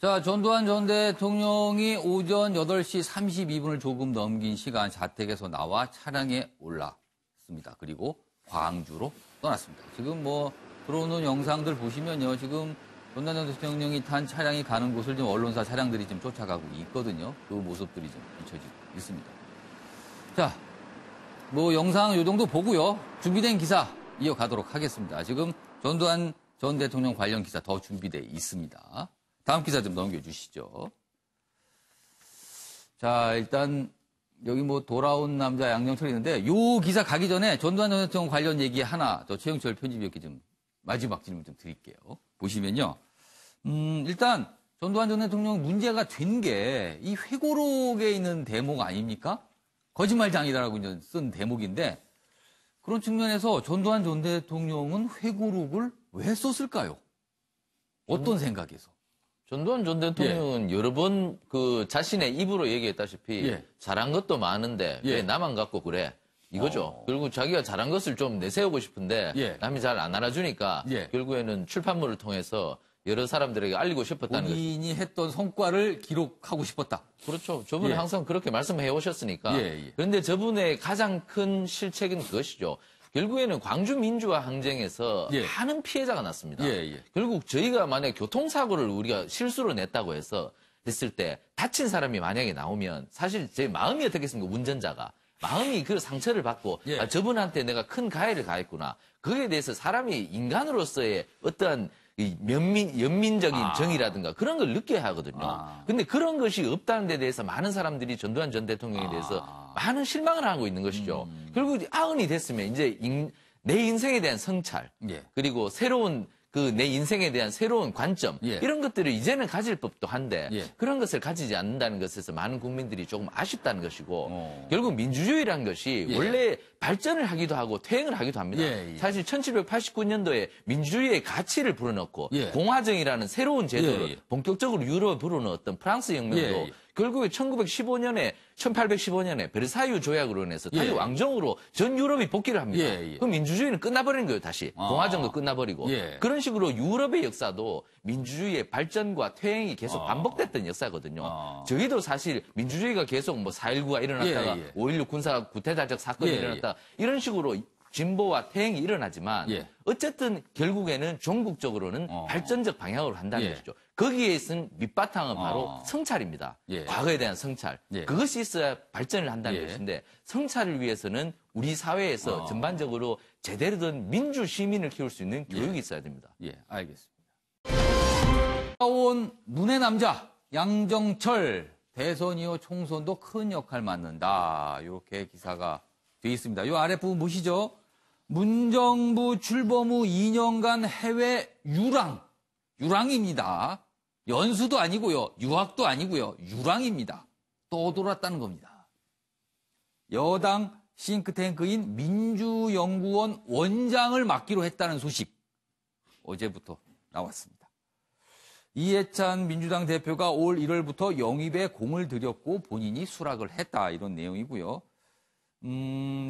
A: 자, 전두환 전 대통령이 오전 8시 32분을 조금 넘긴 시간 자택에서 나와 차량에 올랐습니다. 그리고 광주로 떠났습니다. 지금 뭐 들어오는 영상들 보시면요. 지금 전두환 전 대통령이 탄 차량이 가는 곳을 지금 언론사 차량들이 지금 쫓아가고 있거든요. 그 모습들이 좀 비춰지고 있습니다. 자, 뭐 영상 요 정도 보고요. 준비된 기사 이어가도록 하겠습니다. 지금 전두환 전 대통령 관련 기사 더 준비되어 있습니다. 다음 기사 좀 넘겨주시죠. 자, 일단 여기 뭐 돌아온 남자 양정철이 있는데 요 기사 가기 전에 전두환 전 대통령 관련 얘기 하나 저 최영철 편집위원께 좀 마지막 질문 좀 드릴게요. 보시면요. 일단 전두환 전 대통령 문제가 된 게 이 회고록에 있는 대목 아닙니까? 거짓말장이다라고 이제 쓴 대목인데 그런 측면에서 전두환 전 대통령은 회고록을 왜 썼을까요? 어떤 생각에서?
C: 전두환 전 대통령은 여러 번 그 자신의 입으로 얘기했다시피 잘한 것도 많은데 왜 나만 갖고 그래? 이거죠. 결국 자기가 잘한 것을 좀 내세우고 싶은데 남이 잘 안 알아주니까 결국에는 출판물을 통해서 여러 사람들에게 알리고 싶었다는 거죠.
A: 본인이 했던 성과를 기록하고 싶었다.
C: 그렇죠. 저분은 항상 그렇게 말씀해 오셨으니까. 그런데 저분의 가장 큰 실책은 그것이죠. 결국에는 광주 민주화 항쟁에서 많은 피해자가 났습니다. 결국 저희가 만약에 교통사고를 우리가 실수로 냈다고 해서 됐을 때 다친 사람이 만약에 나오면 사실 제 마음이 어떻겠습니까? 운전자가. 마음이 그 상처를 받고 아, 저분한테 내가 큰 가해를 가했구나. 거기에 대해서 사람이 인간으로서의 어떠한 이 연민적인 정의라든가 그런 걸 느껴야 하거든요. 근데 그런 것이 없다는 데 대해서 많은 사람들이 전두환 전 대통령에 대해서 많은 실망을 하고 있는 것이죠. 결국 아흔이 됐으면 이제 내 인생에 대한 성찰, 그리고 새로운 그 내 인생에 대한 새로운 관점 이런 것들을 이제는 가질 법도 한데 그런 것을 가지지 않는다는 것에서 많은 국민들이 조금 아쉽다는 것이고 결국 민주주의라는 것이 원래 발전을 하기도 하고 퇴행을 하기도 합니다. 사실 1789년도에 민주주의의 가치를 불어넣고 공화정이라는 새로운 제도를 본격적으로 유럽에 불어넣었던 프랑스 혁명도 결국에 1815년에 베르사유 조약으로 인해서 다시 왕정으로 전 유럽이 복귀를 합니다. 그럼 민주주의는 끝나버린 거예요, 다시. 공화정도 끝나버리고. 그런 식으로 유럽의 역사도 민주주의의 발전과 퇴행이 계속 반복됐던 역사거든요. 저희도 사실 민주주의가 계속 뭐 4.19가 일어났다가 5.16 군사 구태타적 사건이 일어났다 이런 식으로 진보와 퇴행이 일어나지만 어쨌든 결국에는 종국적으로는 발전적 방향으로 한다는 것이죠. 거기에 있는 밑바탕은 바로 성찰입니다. 과거에 대한 성찰. 그것이 있어야 발전을 한다는 것인데 성찰을 위해서는 우리 사회에서 전반적으로 제대로 된 민주 시민을 키울 수 있는 교육이 있어야 됩니다.
A: 알겠습니다. 온 문의 남자 양정철 대선 이후 총선도 큰 역할 맡는다. 이렇게 기사가 되어 있습니다. 이 아랫부분 보시죠. 문정부 출범 후 2년간 해외 유랑입니다. 연수도 아니고요. 유학도 아니고요. 유랑입니다. 떠돌았다는 겁니다. 여당 싱크탱크인 민주연구원 원장을 맡기로 했다는 소식 어제부터 나왔습니다. 이해찬 민주당 대표가 올 1월부터 영입에 공을 들였고 본인이 수락을 했다 이런 내용이고요.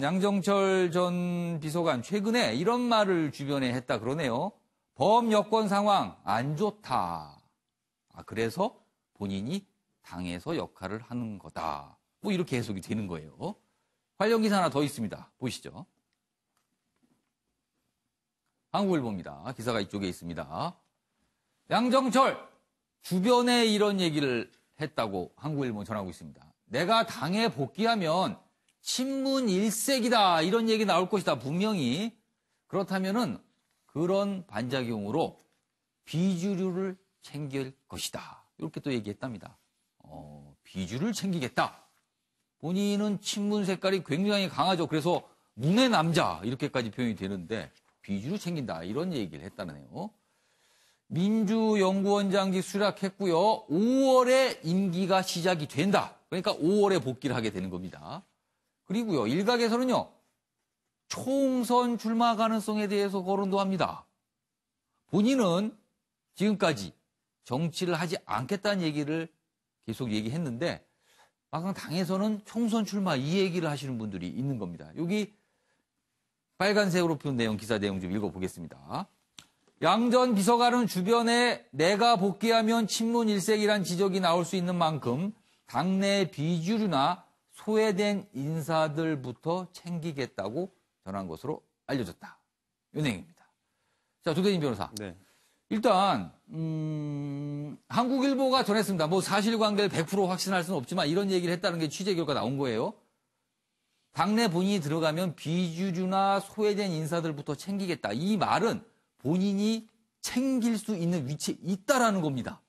A: 양정철 전 비서관 최근에 이런 말을 주변에 했다 그러네요. 범여권 상황 안 좋다. 그래서 본인이 당에서 역할을 하는 거다. 뭐 이렇게 해석이 되는 거예요. 관련 기사 하나 더 있습니다. 보시죠. 한국일보입니다. 기사가 이쪽에 있습니다. 양정철 주변에 이런 얘기를 했다고 한국일보 전하고 있습니다. 내가 당에 복귀하면 친문 일색이다 이런 얘기 나올 것이다 분명히. 그렇다면은 그런 반작용으로 비주류를 챙길 것이다 이렇게 또 얘기했답니다. 비주류를 챙기겠다. 본인은 친문 색깔이 굉장히 강하죠. 그래서 문의 남자 이렇게까지 표현이 되는데 비주류 챙긴다 이런 얘기를 했다네요. 민주연구원장직 수락했고요. 5월에 임기가 시작이 된다. 그러니까 5월에 복귀를 하게 되는 겁니다. 그리고요, 일각에서는요, 총선 출마 가능성에 대해서 거론도 합니다. 본인은 지금까지 정치를 하지 않겠다는 얘기를 계속 얘기했는데, 막상 당에서는 총선 출마 이 얘기를 하시는 분들이 있는 겁니다. 여기 빨간색으로 표 내용, 기사 내용 좀 읽어보겠습니다. 양 전 비서관은 주변에 내가 복귀하면 친문 일색이란 지적이 나올 수 있는 만큼 당내 비주류나 소외된 인사들부터 챙기겠다고 전한 것으로 알려졌다. 이 내용입니다. 자, 조대진 변호사.
E: 네.
A: 일단 한국일보가 전했습니다. 뭐 사실관계를 100% 확신할 수는 없지만 이런 얘기를 했다는 게 취재 결과 나온 거예요. 당내 본인이 들어가면 비주류나 소외된 인사들부터 챙기겠다. 이 말은 본인이 챙길 수 있는 위치에 있다라는 겁니다.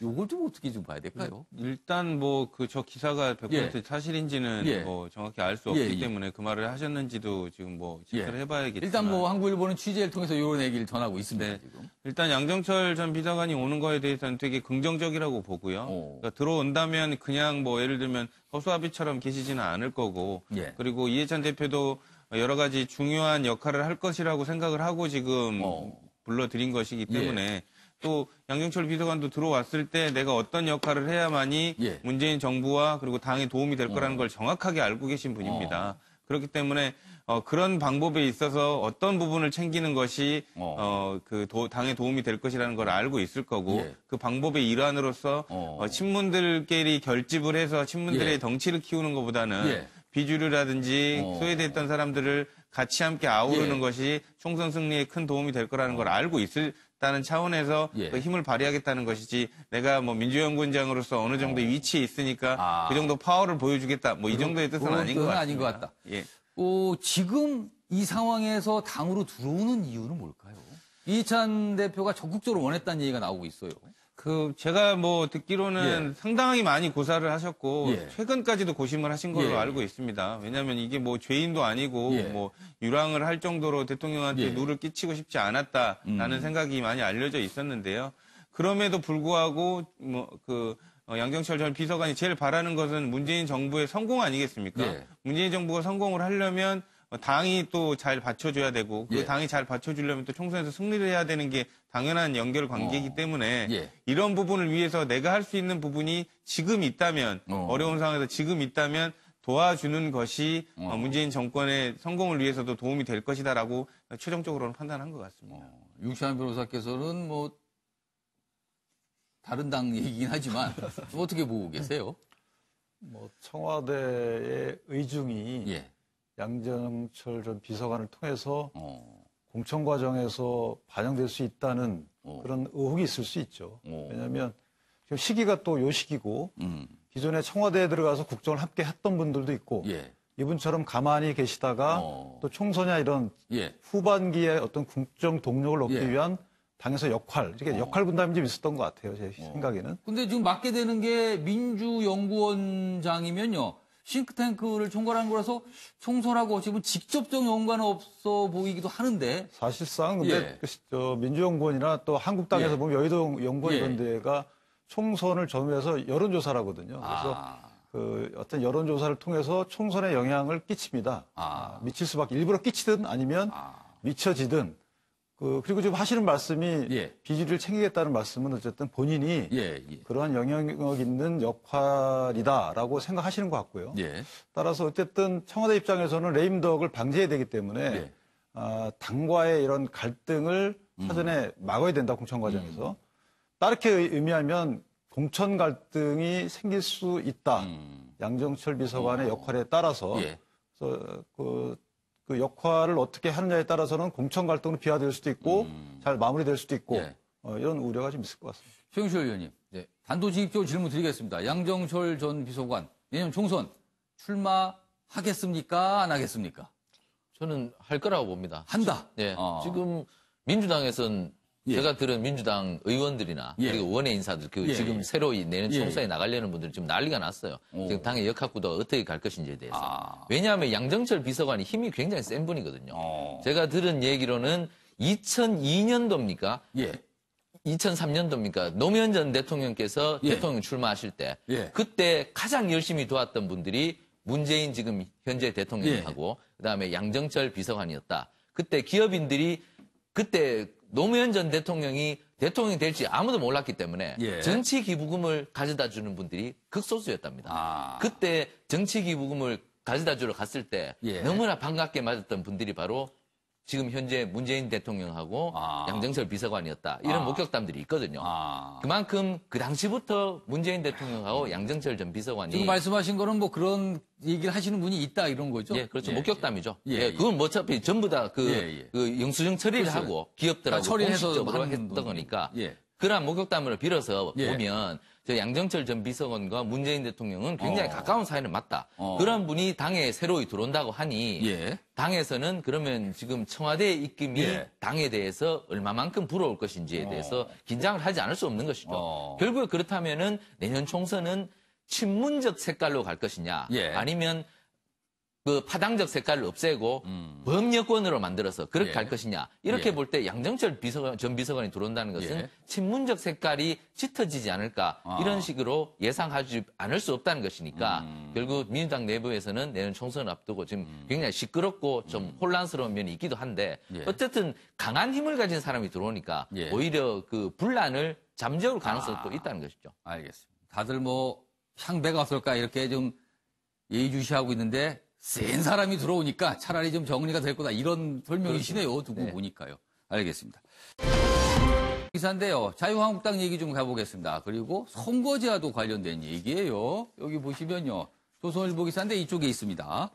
A: 요걸 좀 어떻게 좀 봐야 될까요?
E: 일단 뭐 저 기사가 100% 사실인지는 뭐 정확히 알 수 없기 때문에 그 말을 하셨는지도 지금 뭐 체크를 해봐야겠지만
A: 일단 뭐 한국일보는 취재를 통해서 이런 얘기를 전하고 있습니다. 지금.
E: 일단 양정철 전 비서관이 오는 거에 대해서는 되게 긍정적이라고 보고요. 그러니까 들어온다면 그냥 뭐 예를 들면 허수아비처럼 계시지는 않을 거고 그리고 이해찬 대표도 여러 가지 중요한 역할을 할 것이라고 생각을 하고 지금 불러들인 것이기 때문에 또 양정철 비서관도 들어왔을 때 내가 어떤 역할을 해야만이 문재인 정부와 그리고 당에 도움이 될 거라는 걸 정확하게 알고 계신 분입니다. 그렇기 때문에 그런 방법에 있어서 어떤 부분을 챙기는 것이 당에 도움이 될 것이라는 걸 알고 있을 거고 그 방법의 일환으로서 친문들끼리 결집을 해서 친문들의 덩치를 키우는 것보다는 비주류라든지 소외됐던 사람들을 같이 함께 아우르는 것이 총선 승리에 큰 도움이 될 거라는 걸 알고 있다는 차원에서 그 힘을 발휘하겠다는 것이지 내가 뭐 민주연구원장으로서 어느 정도의 위치에 있으니까 그 정도 파워를 보여주겠다 뭐 이 정도의 뜻은 아닌 것 같습니다.
A: 아닌 것 같다. 지금 이 상황에서 당으로 들어오는 이유는 뭘까요? 이해찬 대표가 적극적으로 원했다는 얘기가 나오고 있어요.
E: 제가 뭐 듣기로는 상당히 많이 고사를 하셨고 최근까지도 고심을 하신 걸로 알고 있습니다. 왜냐하면 이게 뭐 죄인도 아니고 뭐 유랑을 할 정도로 대통령한테 누를 끼치고 싶지 않았다라는 생각이 많이 알려져 있었는데요. 그럼에도 불구하고 양정철 전 비서관이 제일 바라는 것은 문재인 정부의 성공 아니겠습니까? 문재인 정부가 성공을 하려면 당이 또 잘 받쳐줘야 되고 그 당이 잘 받쳐주려면 또 총선에서 승리를 해야 되는 게 당연한 연결 관계이기 때문에 이런 부분을 위해서 내가 할 수 있는 부분이 지금 있다면 어려운 상황에서 지금 있다면 도와주는 것이 문재인 정권의 성공을 위해서도 도움이 될 것이다라고 최종적으로는 판단한 것 같습니다.
A: 윤시환 변호사께서는 뭐 다른 당 얘기긴 하지만 어떻게 보고 계세요?
F: 뭐 청와대의 의중이 양정철 전 비서관을 통해서 공천 과정에서 반영될 수 있다는 그런 의혹이 있을 수 있죠. 왜냐하면 지금 시기가 또 요 시기고 기존에 청와대에 들어가서 국정을 함께 했던 분들도 있고 이분처럼 가만히 계시다가 또 총선이나 이런 후반기에 어떤 국정 동력을 얻기 위한 당에서 이렇게 역할 분담이 좀 있었던 것 같아요. 제 생각에는.
A: 근데 지금 맡게 되는 게 민주연구원장이면요. 싱크탱크를 총괄하는 거라서 총선하고 지금 직접적 연관은 없어 보이기도 하는데.
F: 사실상 근데 민주연구원이나 또 한국당에서 보면 여의도 연구원 이런 데가 총선을 전후해서 여론조사를 하거든요. 그래서 어떤 여론조사를 통해서 총선에 영향을 끼칩니다. 미칠 수밖에 일부러 끼치든 아니면 미쳐지든. 그리고 지금 하시는 말씀이 비주류를 챙기겠다는 말씀은 어쨌든 본인이 그러한 영향력 있는 역할이다라고 생각하시는 것 같고요. 따라서 어쨌든 청와대 입장에서는 레임덕을 방지해야 되기 때문에 당과의 이런 갈등을 사전에 막아야 된다, 공천 과정에서. 다르게 의미하면 공천 갈등이 생길 수 있다. 양정철 비서관의 역할에 따라서 그래서 그 역할을 어떻게 하느냐에 따라서는 공천 갈등으로 비화될 수도 있고 잘 마무리될 수도 있고 이런 우려가 좀 있을 것 같습니다.
A: 최영실 의원님, 단도직입적으로 질문 드리겠습니다. 양정철 전 비서관 내년 총선 출마하겠습니까? 안 하겠습니까?
C: 저는 할 거라고 봅니다.
A: 한다?
C: 지금 민주당에서는 제가 들은 민주당 의원들이나 그리고 원외 인사들 지금 새로 내년 총선에 나가려는 분들이 지금 난리가 났어요. 지금 당의 역학구도가 어떻게 갈 것인지에 대해서. 왜냐하면 양정철 비서관이 힘이 굉장히 센 분이거든요. 제가 들은 얘기로는 2002년도입니까? 2003년도입니까? 노무현 전 대통령께서 대통령 출마하실 때 그때 가장 열심히 도왔던 분들이 문재인 지금 현재 대통령하고 그다음에 양정철 비서관이었다. 그때 기업인들이 그때 노무현 전 대통령이 대통령이 될지 아무도 몰랐기 때문에 정치 기부금을 가져다 주는 분들이 극소수였답니다. 그때 정치 기부금을 가져다 주러 갔을 때 너무나 반갑게 맞았던 분들이 바로 지금 현재 문재인 대통령하고 양정철 비서관이었다. 이런 목격담들이 있거든요. 그만큼 그 당시부터 문재인 대통령하고 양정철 전 비서관이
A: 지금 말씀하신 거는 뭐 그런 얘기를 하시는 분이 있다 이런 거죠?
C: 그렇죠. 목격담이죠. 그건 뭐 어차피 전부 다 그 영수증 처리를 하고 기업들하고 공식적으로 했던 거니까 그러한 목격담을 빌어서 보면 저 양정철 전 비서관과 문재인 대통령은 굉장히 가까운 사이는 맞다. 그런 분이 당에 새로이 들어온다고 하니 당에서는 그러면 지금 청와대의 입김이 당에 대해서 얼마만큼 불어올 것인지에 대해서 긴장을 하지 않을 수 없는 것이죠. 결국에 그렇다면은 내년 총선은 친문적 색깔로 갈 것이냐, 아니면 그 파당적 색깔을 없애고 범여권으로 만들어서 그렇게 갈 것이냐, 이렇게 볼 때 양정철 전 비서관이 들어온다는 것은 친문적 색깔이 짙어지지 않을까, 이런 식으로 예상하지 않을 수 없다는 것이니까 결국 민주당 내부에서는 내년 총선을 앞두고 지금 굉장히 시끄럽고 좀 혼란스러운 면이 있기도 한데 어쨌든 강한 힘을 가진 사람이 들어오니까 오히려 그 분란을 잠재울 가능성이 또 있다는 것이죠.
A: 알겠습니다. 다들 뭐 향배가 없을까 이렇게 좀 예의주시하고 있는데 센 사람이 들어오니까 차라리 좀 정리가 될 거다, 이런 설명이시네요. 두고 보니까요. 알겠습니다. 기사인데요. 자유한국당 얘기 좀 해보겠습니다. 그리고 선거제와도 관련된 얘기예요. 여기 보시면요. 조선일보 기사인데 이쪽에 있습니다.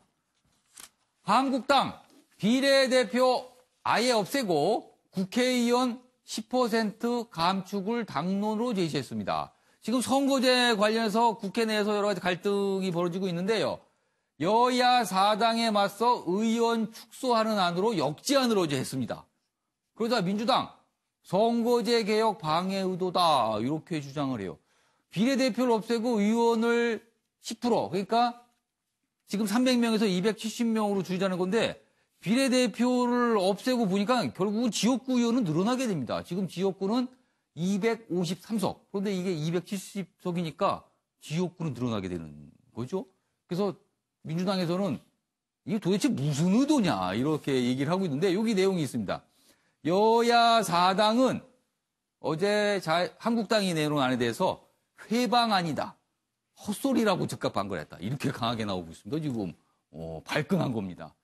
A: 한국당 비례대표 아예 없애고 국회의원 10% 감축을 당론으로 제시했습니다. 지금 선거제 관련해서 국회 내에서 여러 가지 갈등이 벌어지고 있는데요. 여야 4당에 맞서 의원 축소하는 안으로 역제안을 어제 했습니다. 그러자 민주당 선거제 개혁 방해 의도다, 이렇게 주장을 해요. 비례대표를 없애고 의원을 10%, 그러니까 지금 300명에서 270명으로 줄이자는 건데 비례대표를 없애고 보니까 결국은 지역구 의원은 늘어나게 됩니다. 지금 지역구는 253석. 그런데 이게 270석이니까 지역구는 늘어나게 되는 거죠. 그래서 민주당에서는 이게 도대체 무슨 의도냐, 이렇게 얘기를 하고 있는데 여기 내용이 있습니다. 여야 4당은 어제 한국당이 내놓은 안에 대해서 회방안이다, 헛소리라고 즉각 반발했다, 이렇게 강하게 나오고 있습니다. 지금 발끈한 겁니다.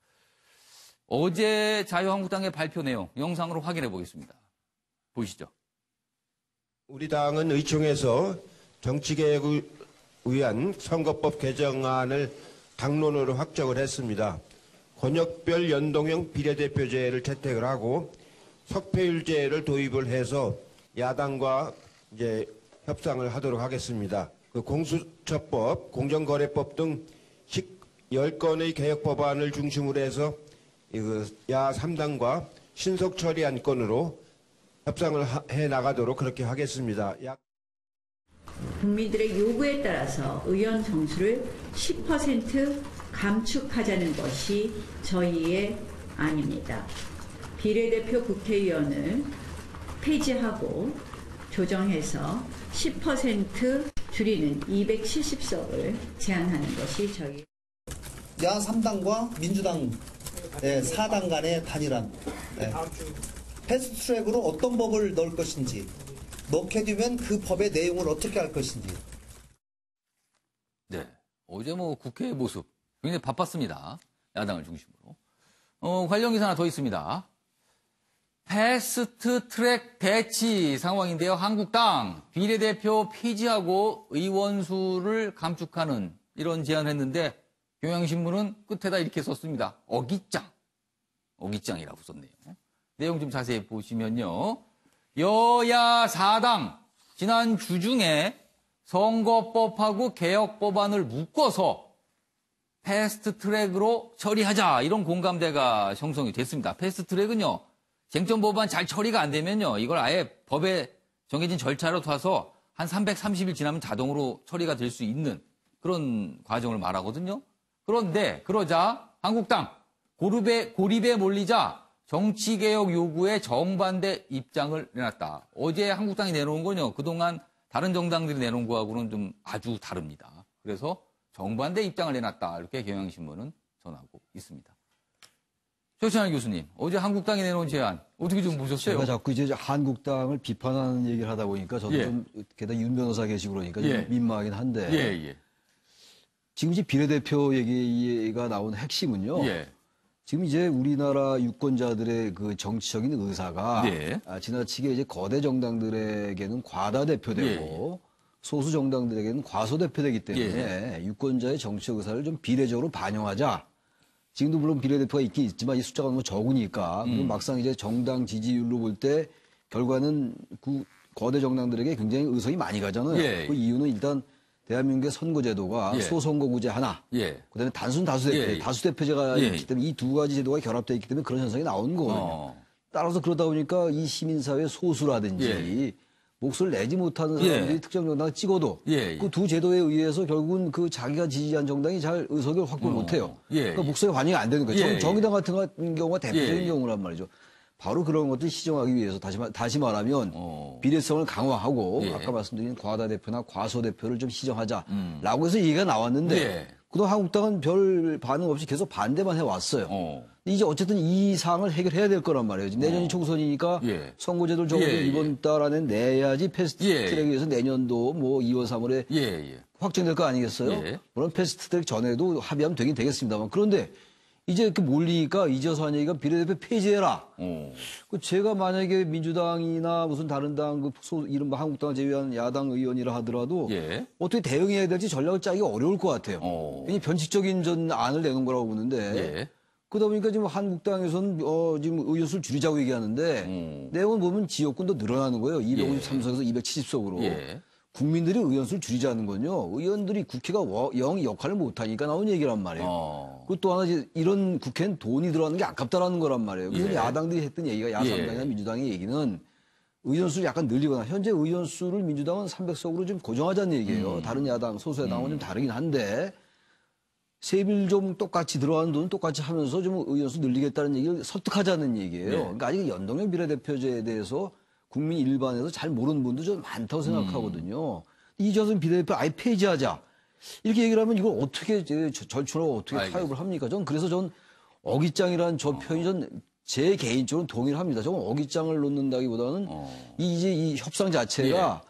A: 어제 자유한국당의 발표 내용 영상으로 확인해 보겠습니다. 보시죠.
G: 우리 당은 의총에서 정치개혁을 위한 선거법 개정안을 당론으로 확정을 했습니다. 권역별 연동형 비례대표제를 채택을 하고 석패율제를 도입을 해서 야당과 이제 협상을 하도록 하겠습니다. 그 공수처법, 공정거래법 등 10건의 개혁 법안을 중심으로 해서 야 3당과 신속 처리 안건으로 협상을 해 나가도록 그렇게 하겠습니다.
H: 국민들의 요구에 따라서 의원 정수를 10% 감축하자는 것이 저희의 안입니다. 비례대표 국회의원을 폐지하고 조정해서 10% 줄이는 270석을 제한하는 것이 저희.
I: 야 3당과 민주당 4당 간의 단일한 패스트트랙으로 어떤 법을 넣을 것인지, 넣게 되면 그 법의 내용을 어떻게 할 것인지.
A: 네, 어제 뭐 국회의 모습 굉장히 바빴습니다. 야당을 중심으로. 관련 기사 하나 더 있습니다. 패스트트랙 대치 상황인데요. 한국당 비례대표 폐지하고 의원 수를 감축하는 이런 제안을 했는데 경향신문은 끝에다 이렇게 썼습니다. 어깃장이라고 썼네요. 내용 좀 자세히 보시면요. 여야 4당 지난 주중에 선거법하고 개혁법안을 묶어서 패스트트랙으로 처리하자, 이런 공감대가 형성이 됐습니다. 패스트트랙은요, 쟁점 법안 잘 처리가 안 되면요, 이걸 아예 법에 정해진 절차로 둬서 한 330일 지나면 자동으로 처리가 될 수 있는 그런 과정을 말하거든요. 그런데 그러자 한국당 고립에 몰리자 정치개혁 요구에 정반대 입장을 내놨다. 어제 한국당이 내놓은 건요, 그동안 다른 정당들이 내놓은 거하고는 좀 아주 다릅니다. 그래서 정반대 입장을 내놨다, 이렇게 경향신문은 전하고 있습니다. 최천할 교수님, 어제 한국당이 내놓은 제안 어떻게 좀 보셨어요?
D: 제가 자꾸 이제 한국당을 비판하는 얘기를 하다 보니까 저도 좀 게다가 윤 변호사 계시고 그러니까 좀 민망하긴 한데 지금 이제 비례대표 얘기가 나온 핵심은요. 지금 이제 우리나라 유권자들의 그 정치적인 의사가 지나치게 이제 거대 정당들에게는 과다대표되고 소수 정당들에게는 과소대표되기 때문에 유권자의 정치적 의사를 좀 비례적으로 반영하자. 지금도 물론 비례대표가 있긴 있지만 이 숫자가 너무 적으니까 그리고 막상 이제 정당 지지율로 볼 때 결과는 그 거대 정당들에게 굉장히 의석이 많이 가잖아요. 그 이유는 일단 대한민국의 선거제도가 소선거구제 하나, 그다음에 단순 다수대표, 다수대표제가 있기 때문에 이 두 가지 제도가 결합되어 있기 때문에 그런 현상이 나오는 거거든요. 따라서 그러다 보니까 이 시민사회 소수라든지 목소리를 내지 못하는 사람들이 특정 정당을 찍어도 그 두 제도에 의해서 결국은 그 자기가 지지한 정당이 잘 의석을 확보 못해요. 그러니까 목소리가 반영이 안 되는 거예요. 정의당 같은 경우가 대표적인 경우란 말이죠. 바로 그런 것들 시정하기 위해서 다시 말하면 비례성을 강화하고 아까 말씀드린 과다대표나 과소대표를 좀 시정하자라고 해서 얘기가 나왔는데 그동안 한국당은 별 반응 없이 계속 반대만 해왔어요. 이제 어쨌든 이 사항을 해결해야 될 거란 말이에요. 내년이 총선이니까 선거제도를 적어도 이번 달 안에 내야지 패스트트랙에 의해서 내년도 뭐 2월, 3월에 확정될 거 아니겠어요? 물론 패스트트랙 전에도 합의하면 되긴 되겠습니다만 그런데 이제 이렇게 몰리니까 이재서 한 얘기가 비례대표 폐지해라. 제가 만약에 민주당이나 무슨 다른 당, 이른바 한국당을 제외한 야당 의원이라 하더라도 어떻게 대응해야 될지 전략을 짜기가 어려울 것 같아요. 이게 변칙적인 안을 내놓은 거라고 보는데 그러다 보니까 지금 한국당에서는 지금 의원수를 줄이자고 얘기하는데 내용을 보면 지역군도 늘어나는 거예요. 253석에서 270석으로. 국민들이 의원수를 줄이자는 건요. 의원들이 국회가 영 역할을 못하니까 나온 얘기란 말이에요. 그리고 또 하나 이런 국회는 돈이 들어가는 게 아깝다라는 거란 말이에요. 그래서 야당들이 했던 얘기가 야삼당이나 민주당의 얘기는 의원수를 약간 늘리거나 현재 의원수를 민주당은 300석으로 좀 고정하자는 얘기예요. 다른 야당, 소수야당은 좀 다르긴 한데 세빌 좀 똑같이 들어가는 돈은 똑같이 하면서 좀 의원수 늘리겠다는 얘기를 설득하자는 얘기예요. 그러니까 아직 연동형 비례대표제에 대해서 국민 일반에서 잘 모르는 분도 좀 많다고 생각하거든요. 이재선 비례대표 아예 폐지하자. 이렇게 얘기를 하면 이걸 어떻게 절충하고 어떻게 타협을 합니까? 그래서 전 어깃장이라는 저 표현이 제 개인적으로는 동의를 합니다. 저건 어깃장을 놓는다기보다는 이 협상 자체가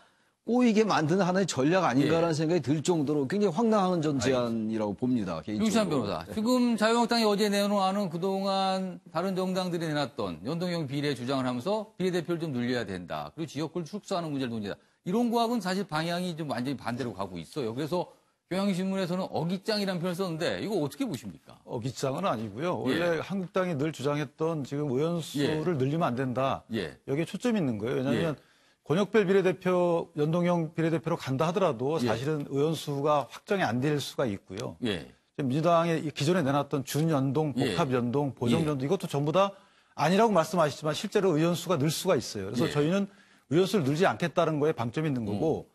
D: 꼬이게 만드는 하나의 전략 아닌가라는 생각이 들 정도로 굉장히 황당한 전 제안이라고 봅니다.
A: 유시환 변호사. 지금 자유한국당이 어제 내놓은 안은 그동안 다른 정당들이 내놨던 연동형 비례 주장을 하면서 비례대표를 좀 늘려야 된다. 그리고 지역구를 축소하는 문제를 논의다. 이런 거하고는 사실 방향이 좀 완전히 반대로 가고 있어요. 그래서 경향신문에서는 어깃장이라는 표현을 썼는데 이거 어떻게 보십니까?
F: 어깃장은 아니고요. 원래 한국당이 늘 주장했던 지금 의원수를 늘리면 안 된다. 여기에 초점이 있는 거예요. 왜냐하면 권역별 비례대표, 연동형 비례대표로 간다 하더라도 사실은 의원수가 확정이 안 될 수가 있고요. 민주당이 기존에 내놨던 준연동, 복합연동, 보정연동 이것도 전부 다 아니라고 말씀하시지만 실제로 의원수가 늘 수가 있어요. 그래서 저희는 의원수를 늘지 않겠다는 거에 방점이 있는 거고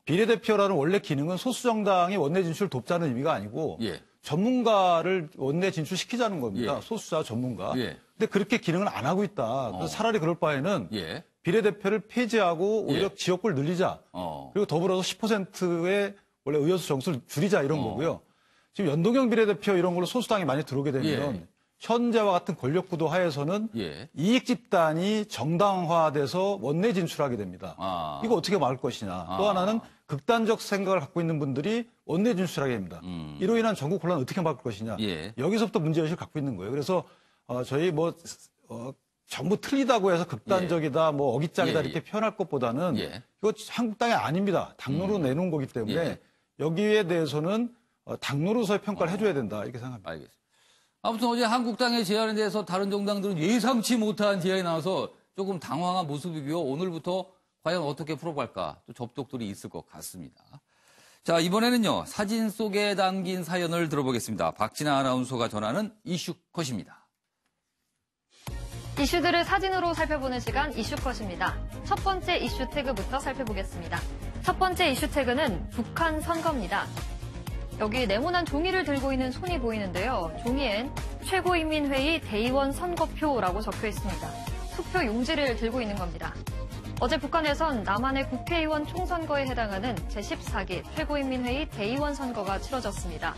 F: 비례대표라는 원래 기능은 소수정당의 원내 진출을 돕자는 의미가 아니고 전문가를 원내 진출시키자는 겁니다. 소수자 전문가. 근데 그렇게 기능을 안 하고 있다. 그래서 차라리 그럴 바에는 비례대표를 폐지하고 오히려 지역구를 늘리자. 그리고 더불어서 10%의 원래 의원수 정수를 줄이자 이런 거고요. 지금 연동형 비례대표 이런 걸로 소수당이 많이 들어오게 되면 현재와 같은 권력구도 하에서는 이익 집단이 정당화돼서 원내 진출하게 됩니다. 이거 어떻게 막을 것이냐. 또 하나는 극단적 생각을 갖고 있는 분들이 원내 진출하게 됩니다. 이로 인한 전국 혼란을 어떻게 막을 것이냐. 여기서부터 문제의식을 갖고 있는 거예요. 그래서 저희 전부 틀리다고 해서 극단적이다, 어깃장이다 이렇게 표현할 것보다는 이거 한국당이 아닙니다. 당론으로 내놓은 거기 때문에 여기에 대해서는 당론으로서의 평가를 해줘야 된다 이렇게 생각합니다.
A: 알겠습니다. 아무튼 어제 한국당의 제안에 대해서 다른 정당들은 예상치 못한 제안이 나와서 조금 당황한 모습이고요. 오늘부터 과연 어떻게 풀어갈까 또 접촉들이 있을 것 같습니다. 자, 이번에는요. 사진 속에 담긴 사연을 들어보겠습니다. 박진아 아나운서가 전하는 이슈컷입니다.
J: 이슈들을 사진으로 살펴보는 시간 이슈컷입니다. 첫 번째 이슈 태그부터 살펴보겠습니다. 첫 번째 이슈 태그는 북한 선거입니다. 여기 네모난 종이를 들고 있는 손이 보이는데요. 종이엔 최고인민회의 대의원 선거표라고 적혀 있습니다. 투표 용지를 들고 있는 겁니다. 어제 북한에선 남한의 국회의원 총선거에 해당하는 제14기 최고인민회의 대의원 선거가 치러졌습니다.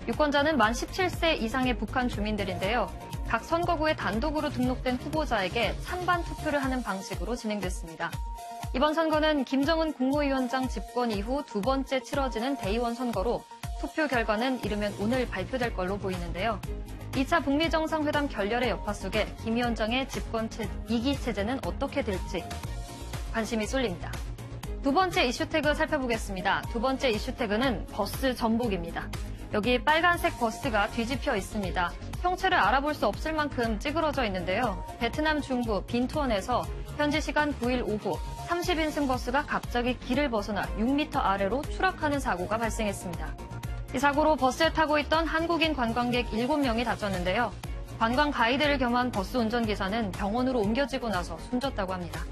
J: 유권자는 만 17세 이상의 북한 주민들인데요. 각 선거구에 단독으로 등록된 후보자에게 찬반 투표를 하는 방식으로 진행됐습니다. 이번 선거는 김정은 국무위원장 집권 이후 두 번째 치러지는 대의원 선거로 투표 결과는 이르면 오늘 발표될 걸로 보이는데요. 2차 북미 정상회담 결렬의 여파 속에 김 위원장의 집권 2기 체제는 어떻게 될지 관심이 쏠립니다. 두 번째 이슈 태그 살펴보겠습니다. 두 번째 이슈 태그는 버스 전복입니다. 여기 빨간색 버스가 뒤집혀 있습니다. 형체를 알아볼 수 없을 만큼 찌그러져 있는데요. 베트남 중부 빈투언에서 현지 시간 9일 오후 30인승 버스가 갑자기 길을 벗어나 6m 아래로 추락하는 사고가 발생했습니다. 이 사고로 버스에 타고 있던 한국인 관광객 7명이 다쳤는데요. 관광 가이드를 겸한 버스 운전기사는 병원으로 옮겨지고 나서 숨졌다고 합니다.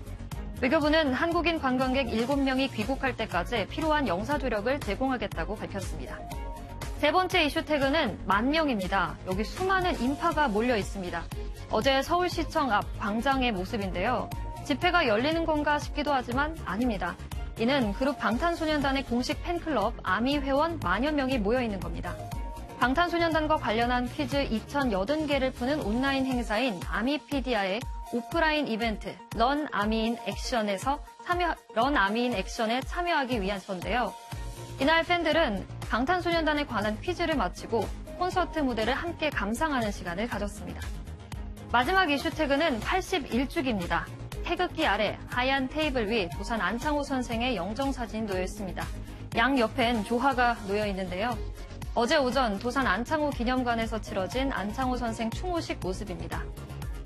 J: 외교부는 한국인 관광객 7명이 귀국할 때까지 필요한 영사조력을 제공하겠다고 밝혔습니다. 세 번째 이슈 태그는 만명입니다. 여기 수많은 인파가 몰려 있습니다. 어제 서울시청 앞 광장의 모습인데요. 집회가 열리는 건가 싶기도 하지만 아닙니다. 이는 그룹 방탄소년단의 공식 팬클럽 아미 회원 만여 명이 모여 있는 겁니다. 방탄소년단과 관련한 퀴즈 2,080개를 푸는 온라인 행사인 아미피디아의 오프라인 이벤트 런 아미인 액션에 참여하기 위해서인데요. 이날 팬들은 방탄소년단에 관한 퀴즈를 마치고 콘서트 무대를 함께 감상하는 시간을 가졌습니다. 마지막 이슈 태그는 81주기입니다. 태극기 아래 하얀 테이블 위 도산 안창호 선생의 영정사진이 놓여 있습니다. 양 옆엔 조화가 놓여 있는데요. 어제 오전 도산 안창호 기념관에서 치러진 안창호 선생 추모식 모습입니다.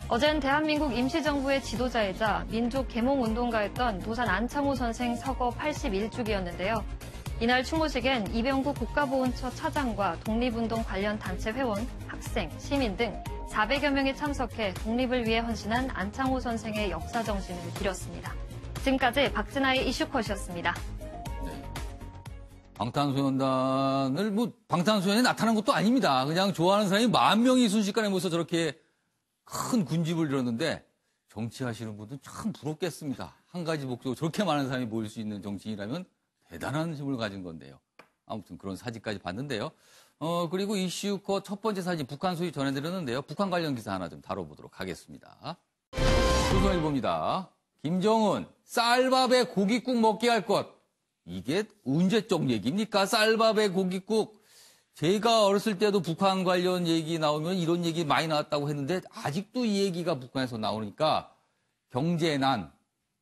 J: 어젠 대한민국 임시정부의 지도자이자 민족 계몽운동가였던 도산 안창호 선생 서거 81주기였는데요. 이날 추모식엔 이병구 국가보훈처 차장과 독립운동 관련 단체 회원, 학생, 시민 등 400여 명이 참석해 독립을 위해 헌신한 안창호 선생의 역사 정신을 기렸습니다. 지금까지 박진아의 이슈컷이었습니다.
A: 네. 방탄소년단을 방탄소년단이 나타난 것도 아닙니다. 그냥 좋아하는 사람이 10,000명이 순식간에 모여서 저렇게 큰 군집을 이뤘는데 정치하시는 분들은 참 부럽겠습니다. 한 가지 목적으로 저렇게 많은 사람이 모일 수 있는 정치인이라면 대단한 힘을 가진 건데요. 아무튼 그런 사진까지 봤는데요. 그리고 이슈컷 첫 번째 사진 북한 소식 전해드렸는데요. 북한 관련 기사 하나 좀 다뤄보도록 하겠습니다. 조선일보입니다. 김정은 쌀밥에 고깃국 먹게 할 것. 이게 언제적 얘기입니까? 쌀밥에 고깃국. 제가 어렸을 때도 북한 관련 얘기 나오면 이런 얘기 많이 나왔다고 했는데 아직도 이 얘기가 북한에서 나오니까 경제난,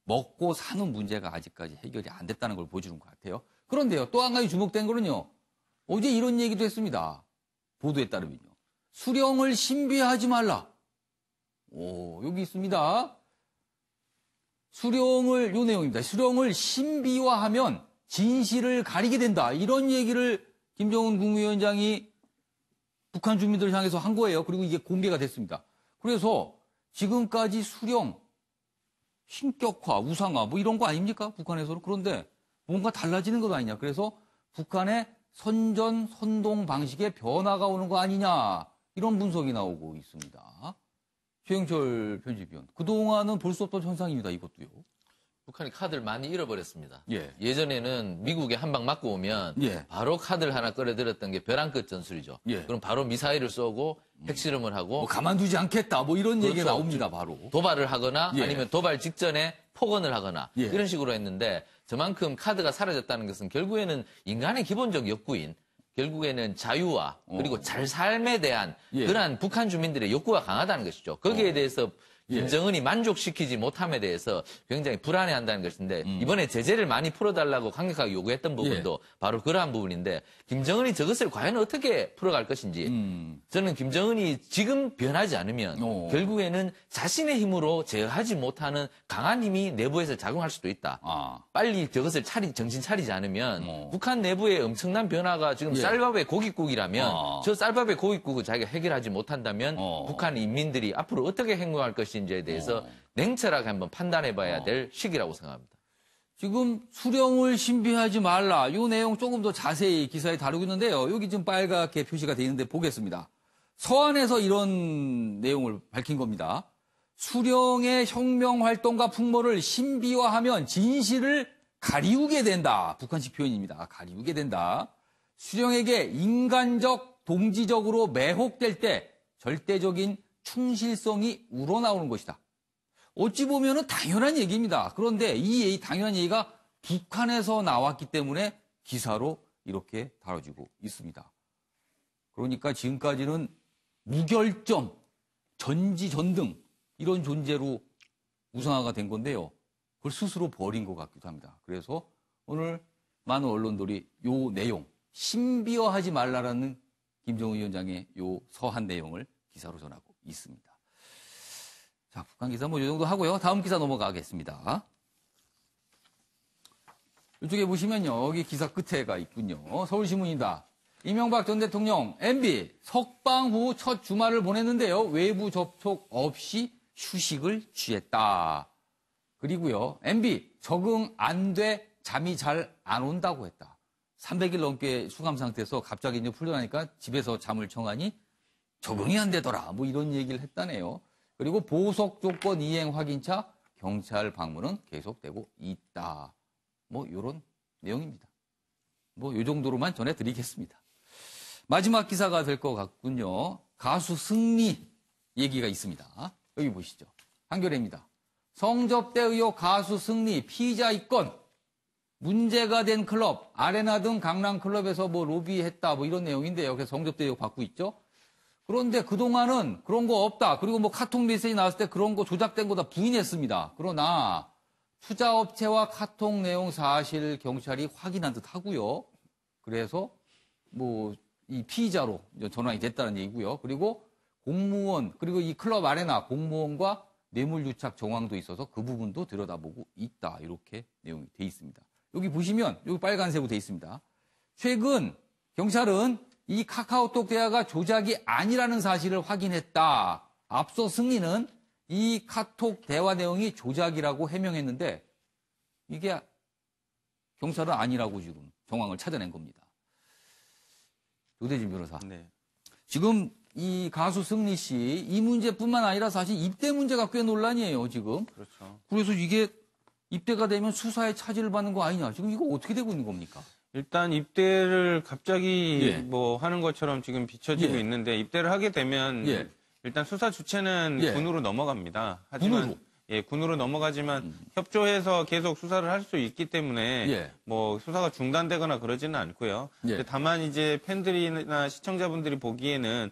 A: 먹고 사는 문제가 아직까지 해결이 안 됐다는 걸 보여주는 것 같아요. 그런데요, 또 한 가지 주목된 거는요. 어제 이런 얘기도 했습니다. 보도에 따르면요. 수령을 신비하지 말라. 여기 있습니다. 요 내용입니다. 수령을 신비화하면 진실을 가리게 된다. 이런 얘기를 김정은 국무위원장이 북한 주민들을 향해서 한 거예요. 그리고 이게 공개가 됐습니다. 그래서 지금까지 수령, 신격화, 우상화 이런 거 아닙니까? 북한에서는. 그런데 뭔가 달라지는 것 아니냐. 그래서 북한의 선전, 선동 방식에 변화가 오는 거 아니냐. 이런 분석이 나오고 있습니다. 최영철 편집위원. 그동안은 볼 수 없던 현상입니다. 이것도요.
C: 북한이 카드를 많이 잃어버렸습니다.
A: 예.
C: 예전에는 미국에 한 방 맞고 오면 바로 카드를 하나 끌어들였던 게 벼랑끝 전술이죠. 그럼 바로 미사일을 쏘고 핵실험을 하고
A: 가만두지 않겠다. 이런
C: 그렇죠.
A: 얘기가 나옵니다. 바로.
C: 도발을 하거나 아니면 도발 직전에 폭언을 하거나 이런 식으로 했는데 저만큼 카드가 사라졌다는 것은 결국에는 인간의 기본적 욕구인 결국에는 자유와 그리고 잘 삶에 대한 그러한 북한 주민들의 욕구가 강하다는 것이죠. 거기에 대해서 김정은이 만족시키지 못함에 대해서 굉장히 불안해한다는 것인데 이번에 제재를 많이 풀어달라고 강력하게 요구했던 부분도 바로 그러한 부분인데 김정은이 저것을 과연 어떻게 풀어갈 것인지 저는 김정은이 지금 변하지 않으면 결국에는 자신의 힘으로 제어하지 못하는 강한 힘이 내부에서 작용할 수도 있다. 빨리 저것을 정신 차리지 않으면 북한 내부의 엄청난 변화가 지금 쌀밥의 고깃국이라면 저 쌀밥의 고깃국을 자기가 해결하지 못한다면 북한 인민들이 앞으로 어떻게 행동할 것인지에 대해서 냉철하게 한번 판단해봐야 될 시기라고 생각합니다.
A: 지금 수령을 신비하지 말라. 이 내용 조금 더 자세히 기사에 다루고 있는데요. 여기 지금 빨갛게 표시가 되어 있는데 보겠습니다. 서한에서 이런 내용을 밝힌 겁니다. 수령의 혁명활동과 풍모를 신비화하면 진실을 가리우게 된다. 북한식 표현입니다. 가리우게 된다. 수령에게 인간적, 동지적으로 매혹될 때 절대적인 충실성이 우러나오는 것이다. 어찌 보면은 당연한 얘기입니다. 그런데 이 당연한 얘기가 북한에서 나왔기 때문에 기사로 이렇게 다뤄지고 있습니다. 그러니까 지금까지는 무결점, 전지전등 이런 존재로 우상화가 된 건데요. 그걸 스스로 버린 것 같기도 합니다. 그래서 오늘 많은 언론들이 요 내용, 신비화하지 말라라는 김정은 위원장의 요 서한 내용을 기사로 전하고 있습니다. 자, 북한 기사 이 정도 하고요. 다음 기사 넘어가겠습니다. 이쪽에 보시면요. 여기 기사 끝에가 있군요. 서울신문입니다. 이명박 전 대통령 MB 석방 후 첫 주말을 보냈는데요. 외부 접촉 없이 휴식을 취했다. 그리고요. MB 적응 안 돼 잠이 잘 안 온다고 했다. 300일 넘게 수감 상태에서 갑자기 이제 풀려나니까 집에서 잠을 청하니 적응이 안 되더라. 뭐 이런 얘기를 했다네요. 그리고 보석 조건 이행 확인차 경찰 방문은 계속되고 있다. 뭐 이런 내용입니다. 뭐 이 정도로만 전해드리겠습니다. 마지막 기사가 될 것 같군요. 가수 승리 얘기가 있습니다. 여기 보시죠. 한겨레입니다. 성접대 의혹 가수 승리 피의자 입건. 문제가 된 클럽, 아레나 등 강남 클럽에서 뭐 로비했다 뭐 이런 내용인데요. 그래서 성접대 의혹 받고 있죠. 그런데 그동안은 그런 거 없다. 그리고 뭐 카톡 메시지 나왔을 때 그런 거 조작된 거 다 부인했습니다. 그러나 투자업체와 카톡 내용 사실 경찰이 확인한 듯 하고요. 그래서 뭐 이 피의자로 전환이 됐다는 얘기고요. 그리고 공무원, 그리고 이 클럽 아레나 공무원과 뇌물유착 정황도 있어서 그 부분도 들여다보고 있다. 이렇게 내용이 돼 있습니다. 여기 보시면 여기 빨간색으로 돼 있습니다. 최근 경찰은 이 카카오톡 대화가 조작이 아니라는 사실을 확인했다. 앞서 승리는 이 카톡 대화 내용이 조작이라고 해명했는데 이게 경찰은 아니라고 지금 정황을 찾아낸 겁니다. 조대진 변호사. 네. 지금 이 가수 승리 씨 이 문제뿐만 아니라 사실 입대 문제가 꽤 논란이에요, 지금.
E: 그렇죠.
A: 그래서 이게 입대가 되면 수사에 차질을 받는 거 아니냐. 지금 이거 어떻게 되고 있는 겁니까?
E: 일단 입대를 갑자기 뭐 하는 것처럼 지금 비춰지고 있는데 입대를 하게 되면 일단 수사 주체는 군으로 넘어갑니다. 하지만 군으로? 군으로 넘어가지만 협조해서 계속 수사를 할 수 있기 때문에 뭐 수사가 중단되거나 그러지는 않고요. 다만 이제 팬들이나 시청자분들이 보기에는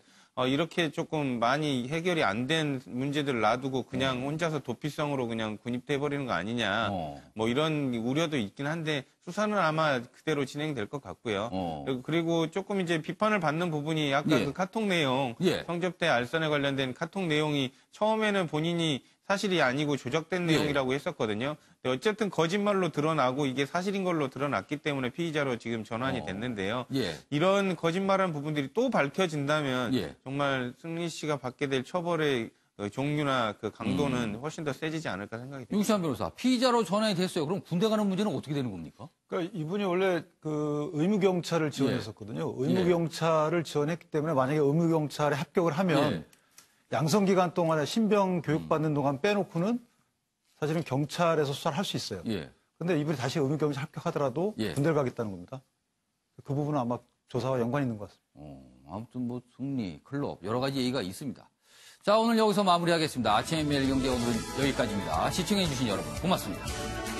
E: 이렇게 조금 많이 해결이 안 된 문제들을 놔두고 그냥 혼자서 도피성으로 그냥 군입돼버리는 거 아니냐. 뭐 이런 우려도 있긴 한데 수사는 아마 그대로 진행될 것 같고요. 그리고 조금 이제 비판을 받는 부분이 아까 그 카톡 내용, 성접대 알선에 관련된 카톡 내용이 처음에는 본인이 사실이 아니고 조작된 내용이라고 했었거든요. 근데 어쨌든 거짓말로 드러나고 이게 사실인 걸로 드러났기 때문에 피의자로 지금 전환이 됐는데요. 이런 거짓말한 부분들이 또 밝혀진다면 정말 승리 씨가 받게 될 처벌의 종류나 그 강도는 훨씬 더 세지지 않을까 생각이 듭니다.
A: 윤시환 변호사, 피의자로 전환이 됐어요. 그럼 군대 가는 문제는 어떻게 되는 겁니까?
F: 그러니까 이분이 원래 그 의무경찰을 지원했었거든요. 의무경찰을 지원했기 때문에 만약에 의무경찰에 합격을 하면 양성기간 동안에 신병 교육받는 동안 빼놓고는 사실은 경찰에서 수사를 할 수 있어요. 그런데 이분이 다시 의무경찰 합격하더라도 군대를 가겠다는 겁니다. 그 부분은 아마 조사와 연관이 있는 것 같습니다.
A: 아무튼 뭐 승리, 클럽 여러 가지 얘기가 있습니다. 자, 오늘 여기서 마무리하겠습니다. 아침의 매일경제 오늘은 여기까지입니다. 시청해주신 여러분 고맙습니다.